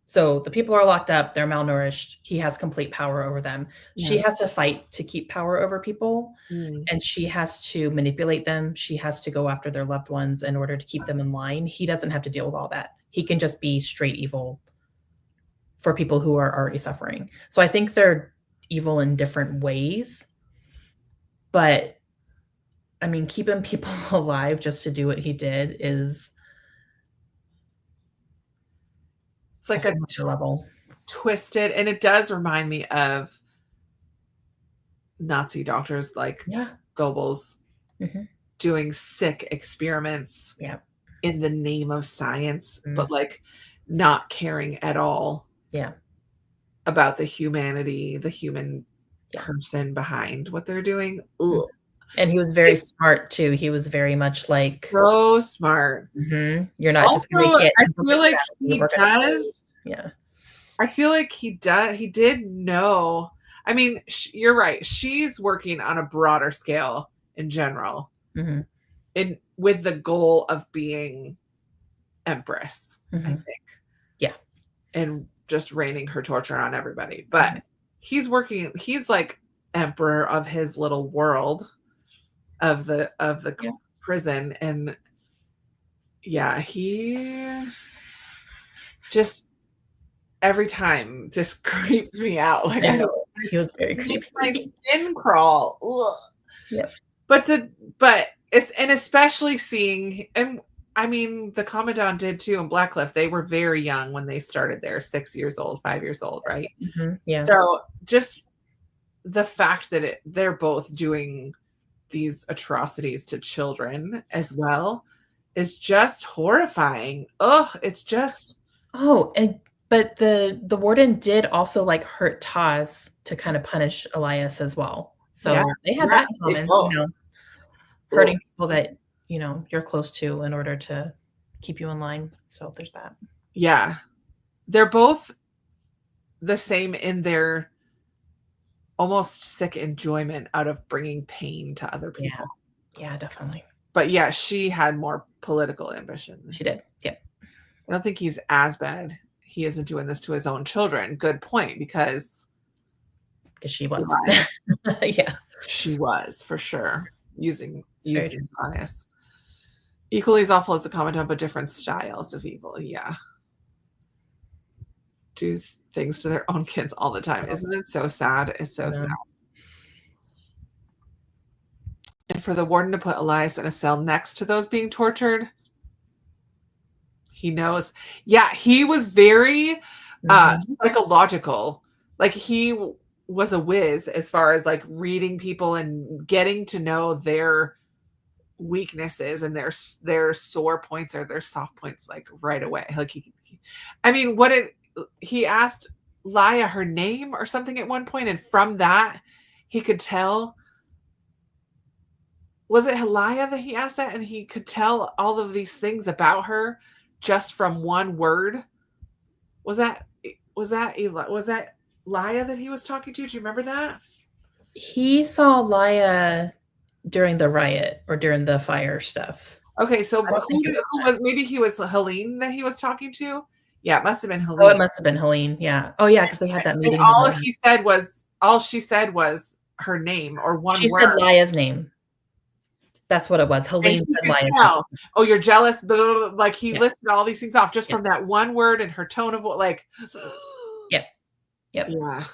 So the people are locked up, they're malnourished. He has complete power over them. She
yeah.
has to fight to keep power over people,
Mm,
and she has to manipulate them. She has to go after their loved ones in order to keep them in line. He doesn't have to deal with all that. He can just be straight evil for people who are already suffering. So I think they're evil in different ways, but I mean, keeping people alive just to do what he did is
it's
a
like a
whole other level.
twisted, and it does remind me of Nazi doctors like
Yeah.
Goebbels
Mhm.
doing sick experiments
Yeah.
in the name of science,
Mm.
but like not caring at all
Yeah.
about the humanity, the human
Yeah.
person behind what they're doing.
Mm.
Ugh.
And he was very
It's
smart too. He was very much like,
so smart.
you're not just
Also,
gonna get
I feel
information
like
out of me,
he
we're gonna play.
does.
Yeah.
I feel like he did know. I mean, you're right. She's working on a broader scale in general,
Mhm.
in with the goal of being empress, I
Mhm.
think,
Yeah.
and just raining her torture on everybody.
Mhm.
But he's like emperor of his little world of the
Yeah.
prison. And yeah, he just every time just creeps me out. Like
I
I
know. He was very
makes my
creepy.
skin crawl. Ugh.
Yep.
But but it's, and especially seeing, and I mean the commandant did too in Blackcliff. They were very young when they started there, 6 years old, 5 years old, right?
Mhm. Yeah.
So just the fact that they're both doing these atrocities to children as
Yes.
well is just horrifying. Ugh, it's just
Oh, and but the warden did also, like, hurt Taz to kind of punish Elias as well.
yeah,
So they had
yeah,
that in
they
common,
both. Ugh.
hurting people that, you're close to in order to keep you in line. So there's that.
Yeah, they're both the same in their almost sick enjoyment out of bringing pain to other
Yeah.
people.
Yeah, definitely.
But yeah, she had more political ambition.
She did. Yep.
I don't think he's as bad. He isn't doing this to his own children. Good point, because
Because she
he
was.
was.
Yeah.
She was for sure
It's very true.
using bias. Equally as awful as the commandant, but different styles of evil. Yeah, do things to their own kids all the time.
Oh,
Isn't it so sad? It's so sad.
no.
And for the warden to put Elias in a cell next to those being tortured, he knows. Yeah, he was very
Mhm.
psychological. Like was a whiz as far as like reading people and getting to know their weaknesses and their sore points or their soft points like right away. Like I mean, what did he asked Laya her name or something at one point, and from that he could tell, was it Helaya that he asked that, and he could tell all of these things about her just from one word? Was that was that Laya that he was talking to? Do you remember that?
He saw Laya during the riot or during the fire stuff.
Okay, so
I don't think it was
who
that.
was, maybe he was Helene that he was talking to? Yeah, it must have been
Oh, it
Helene.
must have been Helene, yeah. Oh, yeah, because they had that
And
meeting in the morning.
all she said was her name or one
She
word.
said Laya's name. That's what it was.
And
Helene
he
said
could
Laya's
tell,
name.
oh, you're jealous, blah, blah, blah. Like he
Yeah.
listed all these things off just from
Yes.
that one word and her tone of voice. Like,
Yep. Yep.
yeah,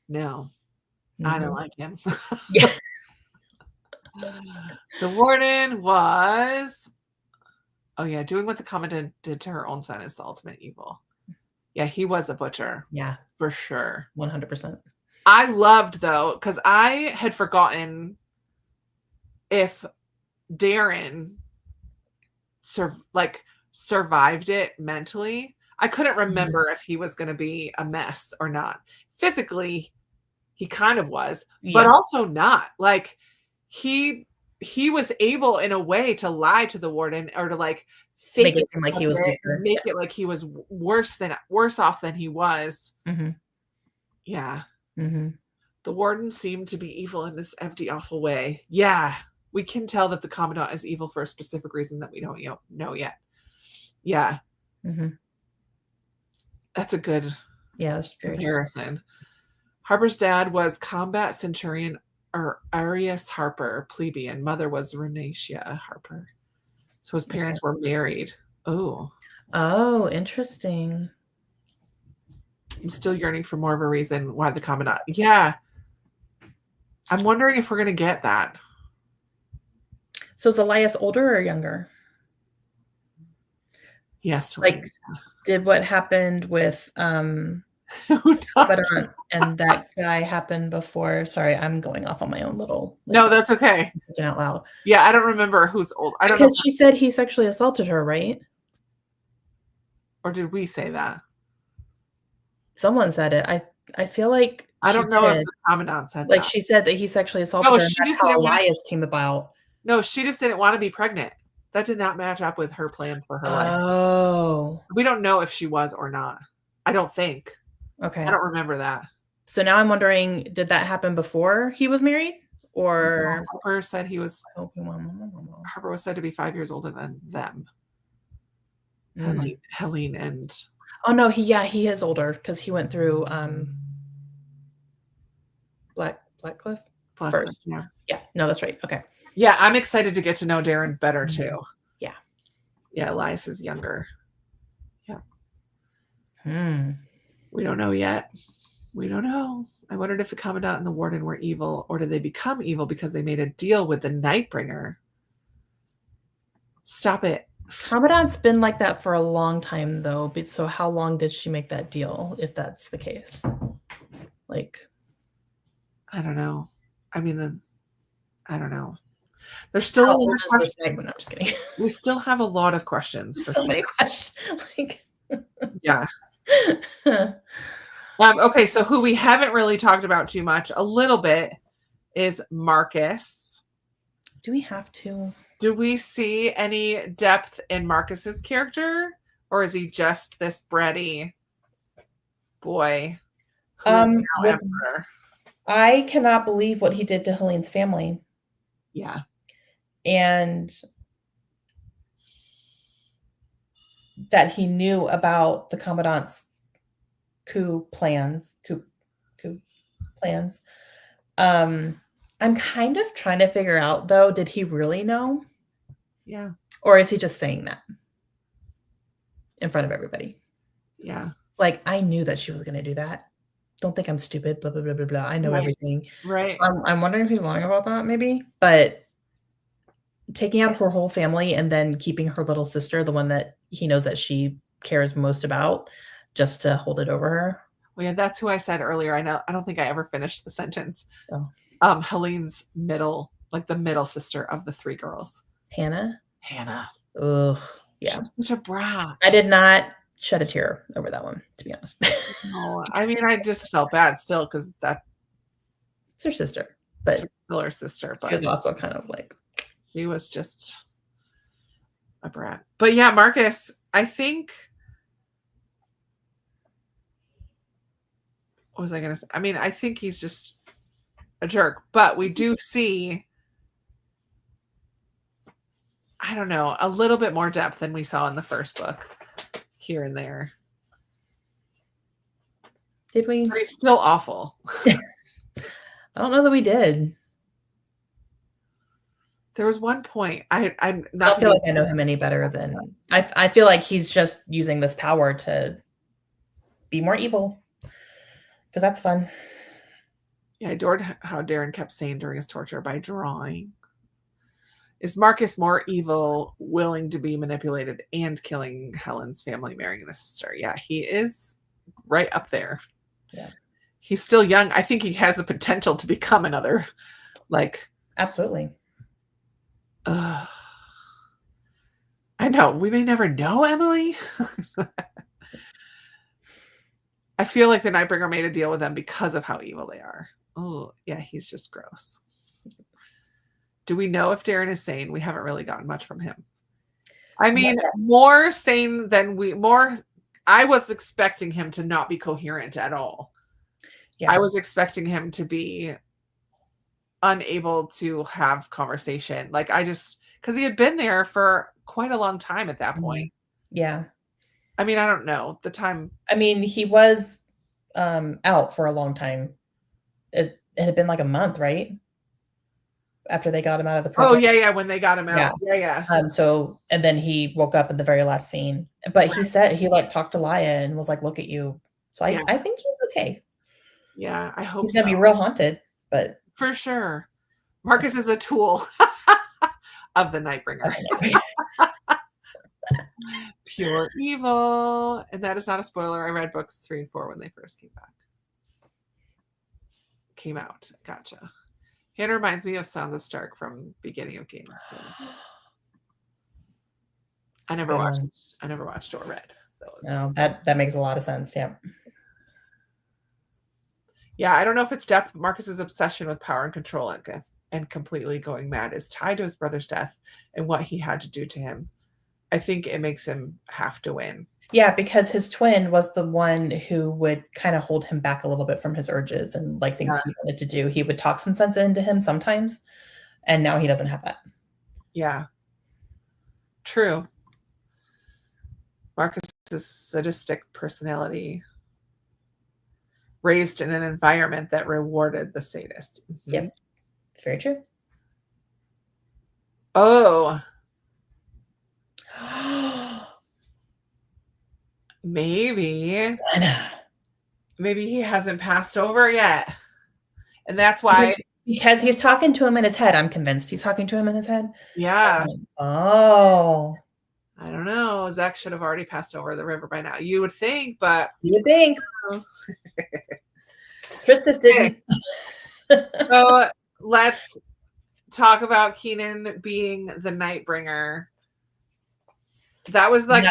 no, I don't
Mhm.
like him.
Yeah.
The warden was, oh yeah, doing what the commandant did to her own son is the ultimate evil. Yeah, he was a butcher
Yeah.
for sure.
100%.
I loved though, because I had forgotten if Darren survived it mentally. I couldn't
Mhm.
remember if he was going to be a mess or not. Physically, he kind of was, but
Yeah.
also not. Like he was able in a way to lie to the warden or to like
To make
fake
it
it
seem like
a
he was
bit,
weaker.
make it like he was worse off than he was.
Mhm.
Yeah.
Mhm.
The warden seemed to be evil in this empty, awful way. Yeah. We can tell that the commandant is evil for a specific reason that we don't know yet. Yeah.
Mhm.
That's a good
Yeah, that's very true.
comparison. Harper's dad was combat centurion or Arius Harper, plebeian. Mother was Renatia Harper. So his
Okay.
parents were married. Oh,
Oh, interesting.
I'm still yearning for more of a reason why the commandant. Yeah. I'm wondering if we're going to get that.
So is Elias older or younger?
Yes.
Like, did what happened with
Not-
and that guy happened before? Sorry, I'm going off on my own little
no, that's okay.
thinking out loud.
Yeah, I don't remember who's old. I don't know.
Because she said he sexually assaulted her, right?
Or did we say that?
Someone said it. I feel like
I
she
don't know if
did.
the commandant said
Like
that.
she said that he sexually assaulted
No,
her, and
she
that's
just
how
didn't want.
Elias came about.
No, she just didn't want to be pregnant. That did not match up with her plans for her life.
Oh,
We don't know if she was or not. I don't think.
okay.
I don't remember that.
So now I'm wondering, did that happen before he was married, or
Harper said he was.
Mm.
Harper was said to be 5 years older than them. Helene and.
Oh no, he is older because he went through Blackcliff first.
Yeah.
Yeah, no, that's right. Okay.
Yeah, I'm excited to get to know Darren better too.
Yeah.
Yeah, Elias is younger. Yeah.
Hmm.
We don't know yet. We don't know. I wondered if the commandant and the warden were evil, or did they become evil because they made a deal with the Nightbringer? Stop it.
Commandant's been like that for a long time, though. But so, how long did she make that deal? If that's the case, like,
I don't know. I mean, I don't know. There's still
how
a lot
old
of
is this
questions.
segment? I'm just kidding.
We still have a lot of questions.
So many questions. Like,
yeah. Okay, so who we haven't really talked about too much, a little bit, is Marcus.
Do we have to?
Do we see any depth in Marcus's character, or is he just this bratty boy who is now Emperor?
I cannot believe what he did to Helene's family.
Yeah.
And that he knew about the commandant's coup plans. I'm kind of trying to figure out, though, did he really know?
Yeah.
Or is he just saying that in front of everybody?
Yeah.
Like, I knew that she was going to do that. Don't think I'm stupid, blah, blah, blah, blah, blah. I know everything.
Right.
I'm wondering if he's lying about that, maybe. But taking out her whole family and then keeping her little sister, the one that he knows that she cares most about, just to hold it over her.
Well, yeah, that's who I said earlier. I don't think I ever finished the sentence.
Oh.
Helene's middle sister of the three girls.
Hannah.
Ugh.
Yeah.
She was such a brat.
I did not shed a tear over that one, to be honest.
No, I mean, I just felt bad still because
it's her sister, but
still her sister. But
she was also kind of like,
she was just a brat. But yeah, Marcus, I think. What was I gonna say? I mean, I think he's just a jerk, but we do see, I don't know, a little bit more depth than we saw in the first book here and there.
Did we?
But he's still awful.
I don't know that we did.
There was one point I'm not.
I don't feel like I know him any better than I feel like he's just using this power to be more evil because that's fun.
Yeah, I adored how Darren kept saying during his torture by drawing. Is Marcus more evil, willing to be manipulated, and killing Helen's family, marrying the sister? Yeah, he is right up there.
Yeah.
He's still young. I think he has the potential to become another. Like,
absolutely.
I know. We may never know, Emily. I feel like the Nightbringer made a deal with them because of how evil they are. Oh, yeah, he's just gross. Do we know if Darren is sane? We haven't really gotten much from him. I mean, more sane than I was expecting him to not be coherent at all. Yeah. I was expecting him to be unable to have conversation. Like because he had been there for quite a long time at that point.
Yeah.
I mean, I don't know the time.
I mean, he was out for a long time. It had been like a month, right? After they got him out of the prison.
Oh, yeah, when they got him out. Yeah.
So, and then he woke up in the very last scene. But he said, he like talked to Laya and was like, look at you. So I think he's okay.
Yeah, I hope
he's going to be real haunted, but.
For sure. Marcus is a tool of the Nightbringer. Pure evil. And that is not a spoiler. I read books 3 and 4 when they first came out. Gotcha. It reminds me of Sansa Stark from beginning of Game of Thrones. I never watched or read those.
No, that makes a lot of sense. Yeah.
Yeah, I don't know if it's depth. Marcus's obsession with power and control and completely going mad is tied to his brother's death and what he had to do to him. I think it makes him have to win.
Yeah, because his twin was the one who would kind of hold him back a little bit from his urges and like things he wanted to do. He would talk some sense into him sometimes, and now he doesn't have that.
Yeah. True. Marcus's sadistic personality raised in an environment that rewarded the sadist.
Mm-hmm. Yep. It's very true.
Oh. Maybe he hasn't passed over yet. And that's why.
Because he's talking to him in his head. I'm convinced he's talking to him in his head.
Yeah.
Oh.
I don't know. Zach should have already passed over the river by now. You would think, but.
You would think. Tristis didn't.
So let's talk about Keenan being the Nightbringer. That was like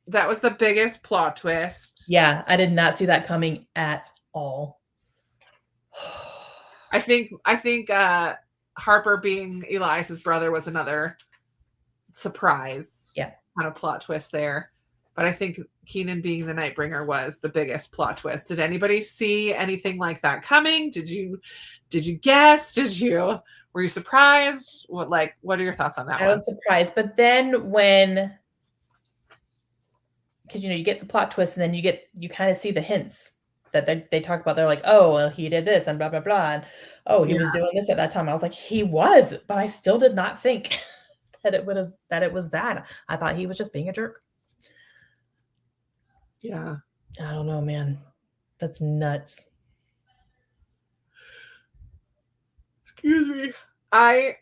that was the biggest plot twist.
Yeah, I did not see that coming at all.
I think Harper being Elias's brother was another surprise.
Yeah.
Kind of plot twist there. But I think Keenan being the Nightbringer was the biggest plot twist. Did anybody see anything like that coming? Did you guess? Were you surprised? What are your thoughts on that?
I was surprised, but then because you get the plot twist, and then you kind of see the hints that they talk about. They're like, oh, well, he did this and blah blah blah, and oh, he was doing this at that time. I was like, he was, but I still did not think that it was that. I thought he was just being a jerk.
Yeah,
I don't know, man. That's nuts.
Excuse me. I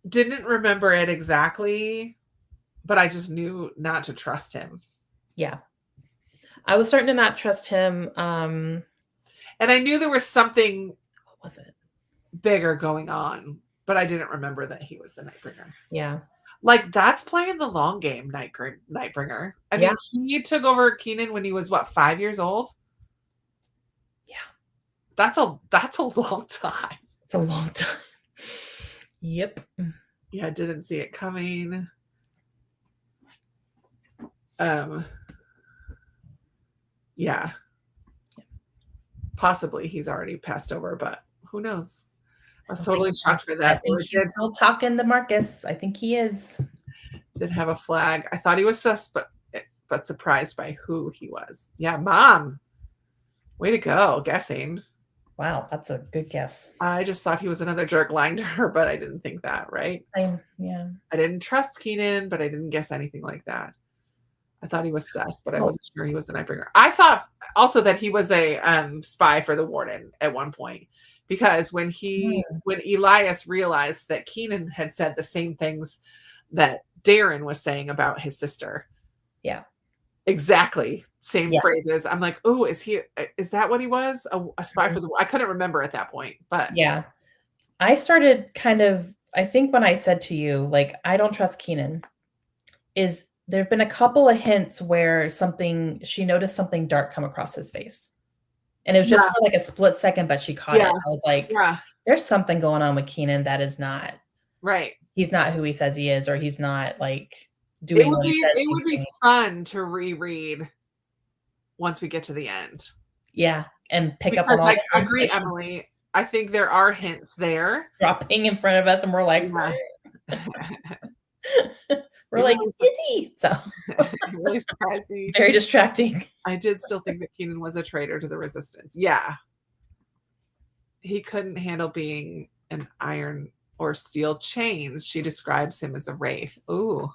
didn't remember it exactly, but I just knew not to trust him.
Yeah. I was starting to not trust him.
And I knew there was something.
What was it?
Bigger going on, but I didn't remember that he was the Nightbringer.
Yeah.
Like, that's playing the long game, Nightbringer. I mean, he took over Keenan when he was, 5 years old?
Yeah.
That's a long time.
It's a long time. Yep.
Yeah, I didn't see it coming. Yeah. Possibly he's already passed over, but who knows? I was totally shocked for that.
I think he's still talking to Marcus. I think he is.
Did have a flag. I thought he was sus, but surprised by who he was. Yeah, Mom. Way to go, guessing.
Wow, that's a good guess.
I just thought he was another jerk lying to her, but I didn't think that, right?
Yeah.
I didn't trust Keenan, but I didn't guess anything like that. I thought he was sus, but I wasn't sure he was the Nightbringer. I thought also that he was a spy for the warden at one point. Because when Elias realized that Keenan had said the same things that Darren was saying about his sister.
Yeah.
Exactly. Same phrases. I'm like, oh, is that what he was? A spy for the I couldn't remember at that point, but
yeah. I started I think when I said to you, like, I don't trust Keenan. is there have been a couple of hints where she noticed something dark come across his face. And it was just
Yeah.
for like a split second, but she caught
Yeah.
it. I was like,
Yeah.
there's something going on with Keenan that is not
Right.
he's not who he says he is, or he's not like
It
doing
would
what he
be
says
it
he's
would be
doing.
fun to reread once we get to the end.
Yeah, and pick up on
Because
all
I
the hints
agree,
that she's
Emily. I think there are hints there.
dropping in front of us, and we're like,
Yeah.
we're
It
like,
really
"Izzy!" So,
it really surprised me.
very distracting.
I did still think that Keenan was a traitor to the resistance. Yeah. He couldn't handle being an iron or steel chains. She describes him as a wraith. Ooh.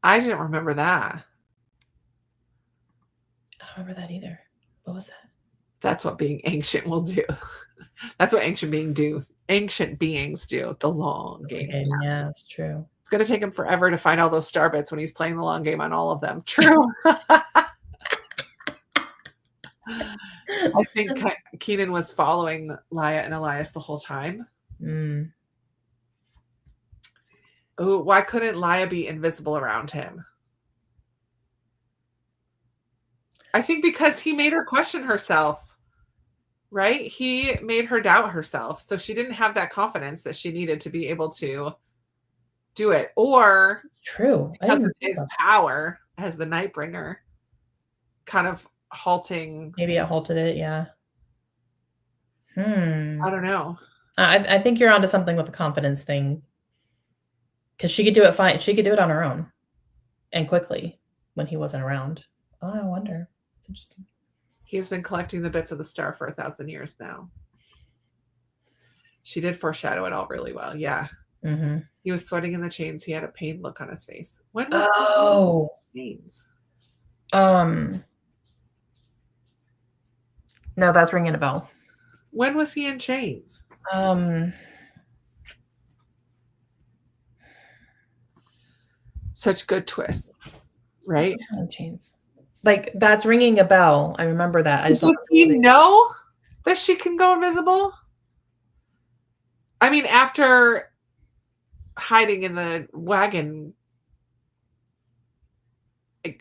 I didn't remember that.
I don't remember that either. What was that?
That's what being ancient will do. That's what ancient beings do. The long game.
Okay, yeah, that's true.
It's going to take him forever to find all those star bits when he's playing the long game on all of them. True. I think Keenan was following Laia and Elias the whole time.
Mm.
Oh, why couldn't Laia be invisible around him? I think because he made her question herself, right? He made her doubt herself. So she didn't have that confidence that she needed to be able to do it. Or
True.
because of his power as the Nightbringer, kind of halting.
Maybe it halted it, yeah.
I don't know.
I think you're onto something with the confidence thing. Because she could do it fine. She could do it on her own and quickly when he wasn't around. Oh, I wonder. It's interesting.
He's been collecting the bits of the star for 1,000 years now. She did foreshadow it all really well. Yeah.
Mm-hmm.
He was sweating in the chains. He had a pained look on his face. When
was
chains?
No, that's ringing a bell.
When was he in chains? Such good twists, right?
Chains. Like, that's ringing a bell. I remember that. I just
Does he know that she can go invisible? I mean, after hiding in the wagon,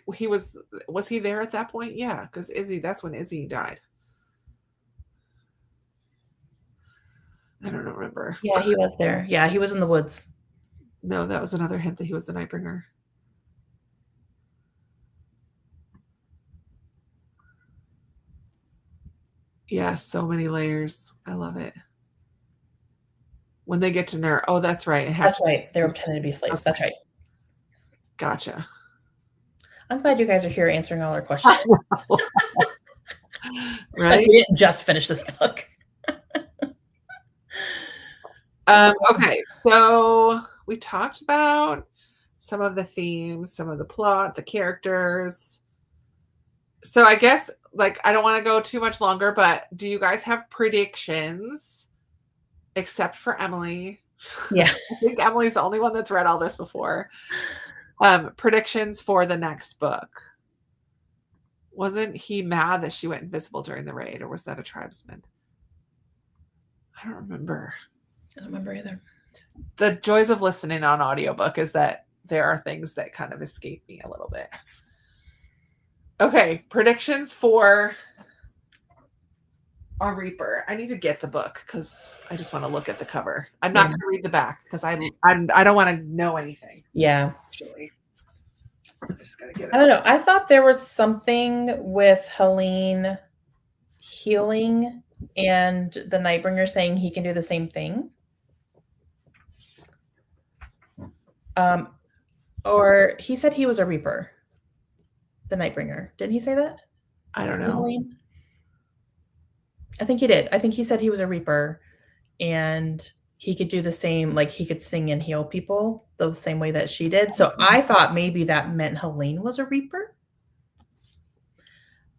was he there at that point? Yeah, because that's when Izzy died. I don't remember.
Yeah, he was there. Yeah, he was in the woods.
No, that was another hint that he was the Nightbringer. Yeah, so many layers. I love it. When they get to Ner, oh, that's right.
That's right. They were pretending to be slaves. Okay. That's right.
Gotcha.
I'm glad you guys are here answering all our questions.
Right?
Like we didn't just finish this book.
Okay, so we talked about some of the themes, some of the plot, the characters. So I guess, like, I don't want to go too much longer, but do you guys have predictions? Except for Emily.
Yeah.
I think Emily's the only one that's read all this before. Predictions for the next book. Wasn't he mad that she went invisible during the raid, or was that a tribesman? I don't remember.
I don't remember either.
The joys of listening on audiobook is that there are things that kind of escape me a little bit. Okay, predictions for a Reaper. I need to get the book because I just want to look at the cover. I'm not going to read the back because I don't want to know anything.
Yeah.
Actually, I'm just going to get it.
I don't know. I thought there was something with Helene healing and the Nightbringer saying he can do the same thing. Or he said he was a Reaper, the Nightbringer. Didn't he say that?
I don't know.
Helene? I think he did. I think he said he was a Reaper and he could do the same, like he could sing and heal people the same way that she did. So I thought maybe that meant Helene was a Reaper.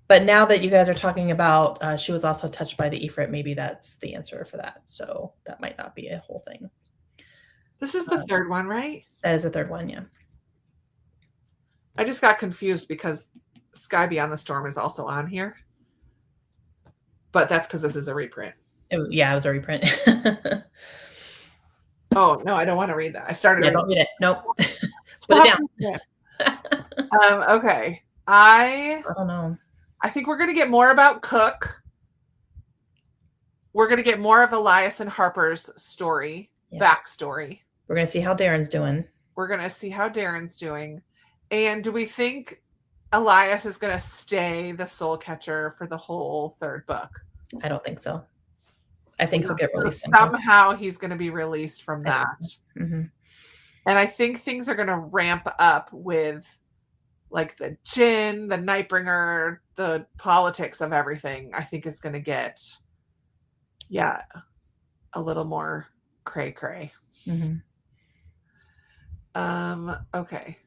But now that you guys are talking about she was also touched by the Ifrit, maybe that's the answer for that. So that might not be a whole thing.
This is the third one, right?
That is the third one, yeah.
I just got confused because Sky Beyond the Storm is also on here. But that's because this is a reprint.
Yeah, it was a reprint.
Oh, no, I don't want to read that. I started.
Yeah, don't read it. Nope. Put it down.
Okay.
I don't know.
I think we're going to get more about Cook. We're going to get more of Elias and Harper's story, backstory.
We're going to see how Darren's doing.
We're going to see how Darren's doing. And do we think Elias is going to stay the soul catcher for the whole third book?
I don't think so. I think he'll get released
somehow. He's going to be released from that.
So. Mm-hmm.
And I think things are going to ramp up with like the Jinn, the Nightbringer, the politics of everything. I think is going to get, a little more cray-cray.
Mm-hmm.
Okay.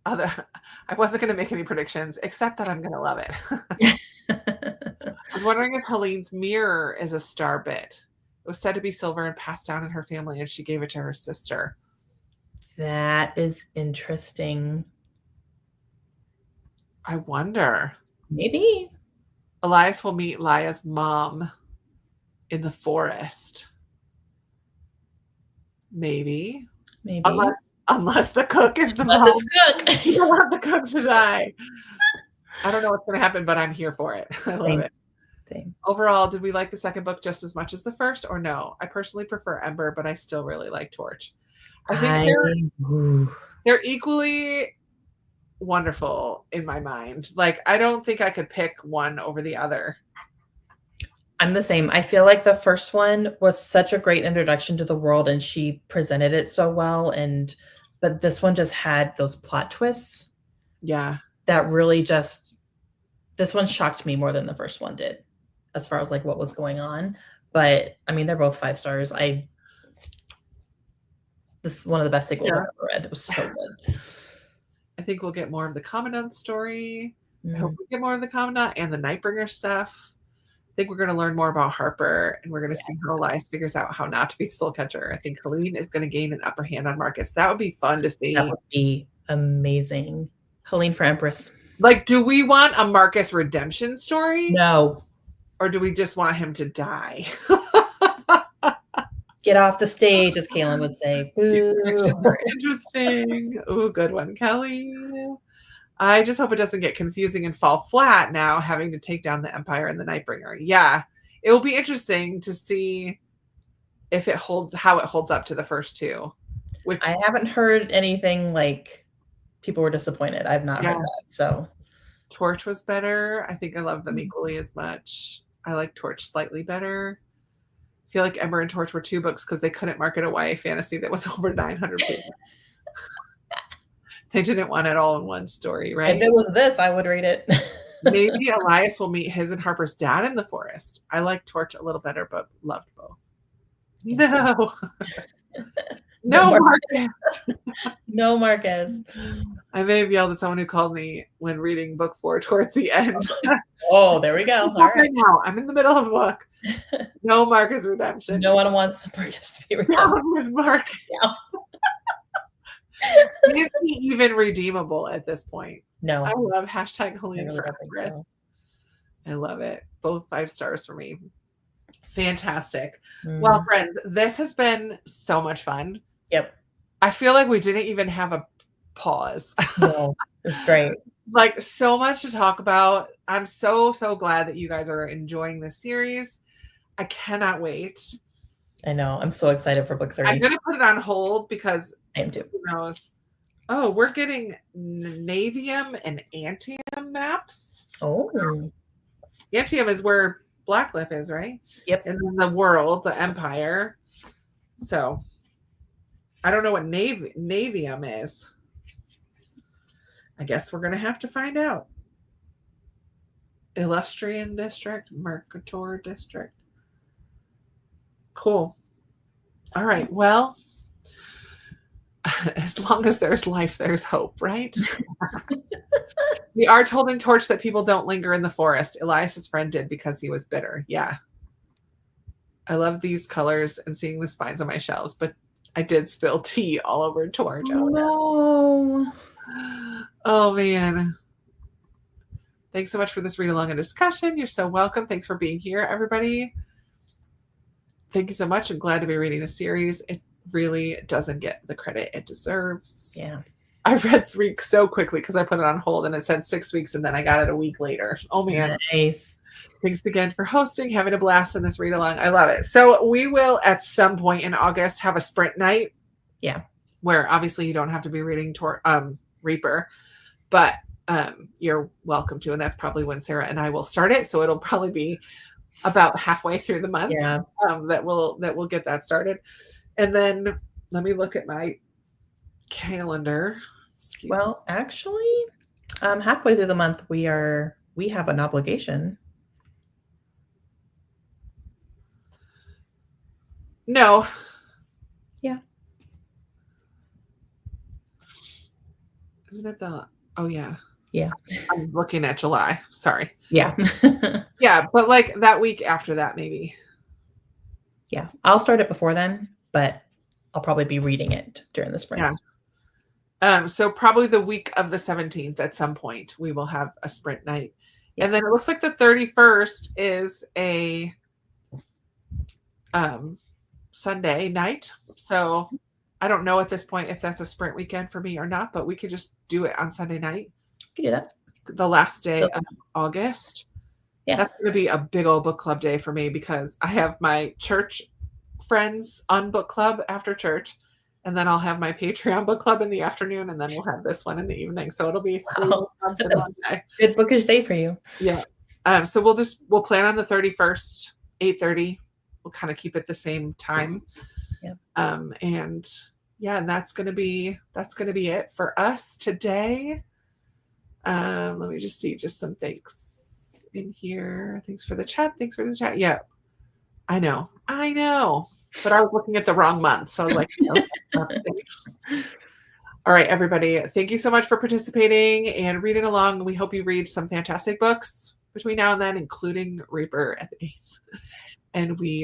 I wasn't going to make any predictions, except that I'm going to love it. I'm wondering if Helene's mirror is a star bit. It was said to be silver and passed down in her family, and she gave it to her sister.
That is interesting.
I wonder.
Maybe.
Elias will meet Laya's mom in the forest. Maybe. Unless the cook is the mom.
Cook.
You don't want the cook to die. I don't know what's going to happen, but I'm here for it. I love it.
Same.
Overall, did we like the second book just as much as the first, or no? I personally prefer Ember, but I still really like Torch. I think they're equally wonderful in my mind. Like, I don't think I could pick one over the other.
I'm the same. I feel like the first one was such a great introduction to the world, and she presented it so well. But this one just had those plot twists.
Yeah.
That really this one shocked me more than the first one did, as far as like what was going on. But I mean, they're both 5 stars. This is one of the best sequels I've ever read. It was so good.
I think we'll get more of the Commandant story. I hope we get more of the Commandant and the Nightbringer stuff. I think we're going to learn more about Harper, and we're going to see how Elias figures out how not to be the soul catcher. I think Helene is going to gain an upper hand on Marcus. That would be fun to see.
That would be amazing. Helene for Empress.
Like, do we want a Marcus redemption story?
No.
Or do we just want him to die?
Get off the stage, as Kaylin would say.
Interesting. Ooh, good one, Kelly. I just hope it doesn't get confusing and fall flat now, having to take down the Empire and the Nightbringer. Yeah, it will be interesting to see if how it holds up to the first two. Which
I haven't heard anything like people were disappointed. I've not heard that. So
Torch was better. I think I love them equally as much. I like Torch slightly better. I feel like Ember and Torch were 2 books because they couldn't market a YA fantasy that was over 900 pages. They didn't want it all in one story, right?
If it was this, I would read it.
Maybe Elias will meet his and Harper's dad in the forest. I like Torch a little better, but loved both. No. No, Marcus.
No, Marcus.
I may have yelled at someone who called me when reading book 4 towards the end.
Oh, there we go. All right.
Now, I'm in the middle of a book. No Marcus redemption.
No one wants Marcus to be redempted.
Down with Marcus.
Yeah.
Is he even redeemable at this point?
No.
I love #Helene for Empress. I love it. Both 5 stars for me. Fantastic. Well, friends, this has been so much fun.
Yep.
I feel like we didn't even have a pause.
No, it's great.
Like, so much to talk about. I'm so glad that you guys are enjoying this series. I cannot wait.
I know. I'm so excited for book 3.
I'm going to put it on hold because
I am too.
Who knows? Oh, we're getting Navium and Antium maps.
Oh.
Antium is where Blackliff is, right?
Yep.
And then the world, the Empire. So, I don't know what Navium is. I guess we're going to have to find out. Illustrian District, Mercator District. Cool. All right. Well, as long as there's life, there's hope, right? We are told in Torch that people don't linger in the forest. Elias's friend did because he was bitter. Yeah. I love these colors and seeing the spines on my shelves, but I did spill tea all over Torch.
Oh, no.
Oh, man. Thanks so much for this read along and discussion. You're so welcome. Thanks for being here, everybody. Thank you so much. I'm glad to be reading the series. It really doesn't get the credit it deserves.
Yeah.
I read 3 so quickly because I put it on hold and it said 6 weeks and then I got it a week later. Oh man.
Nice.
Thanks again for hosting, having a blast in this read along. I love it. So we will at some point in August have a sprint night.
Yeah.
Where obviously you don't have to be reading Reaper, but you're welcome to. And that's probably when Sarah and I will start it. So it'll probably be about halfway through the month that we'll get that started. And then let me look at my calendar.
Well, actually, halfway through the month, we have an obligation.
No.
Yeah.
Isn't it oh yeah.
Yeah.
I'm looking at July. Sorry.
Yeah.
Yeah, but like that week after that, maybe.
Yeah. I'll start it before then, but I'll probably be reading it during the sprints.
Yeah. So probably the week of the 17th at some point, we will have a sprint night. Yeah. And then it looks like the 31st is a Sunday night. So I don't know at this point if that's a sprint weekend for me or not, but we could just do it on Sunday night.
You can do that.
The last day of August.
Yeah.
That's going to be a big old book club day for me because I have my church friends on book club after church. And then I'll have my Patreon book club in the afternoon, and then we'll have this one in the evening. So it'll be 3 book clubs in one day.
Good bookish day for you.
Yeah. So we'll plan on the 31st, 8:30. We'll kind of keep it the same time.
Yeah.
And yeah, and that's gonna be it for us today. Let me just see just some thanks in here. Thanks for the chat. Yeah. I know. But I was looking at the wrong month. So I was like, no. All right, everybody. Thank you so much for participating and reading along. We hope you read some fantastic books between now and then, including Reaper at the Gates. And we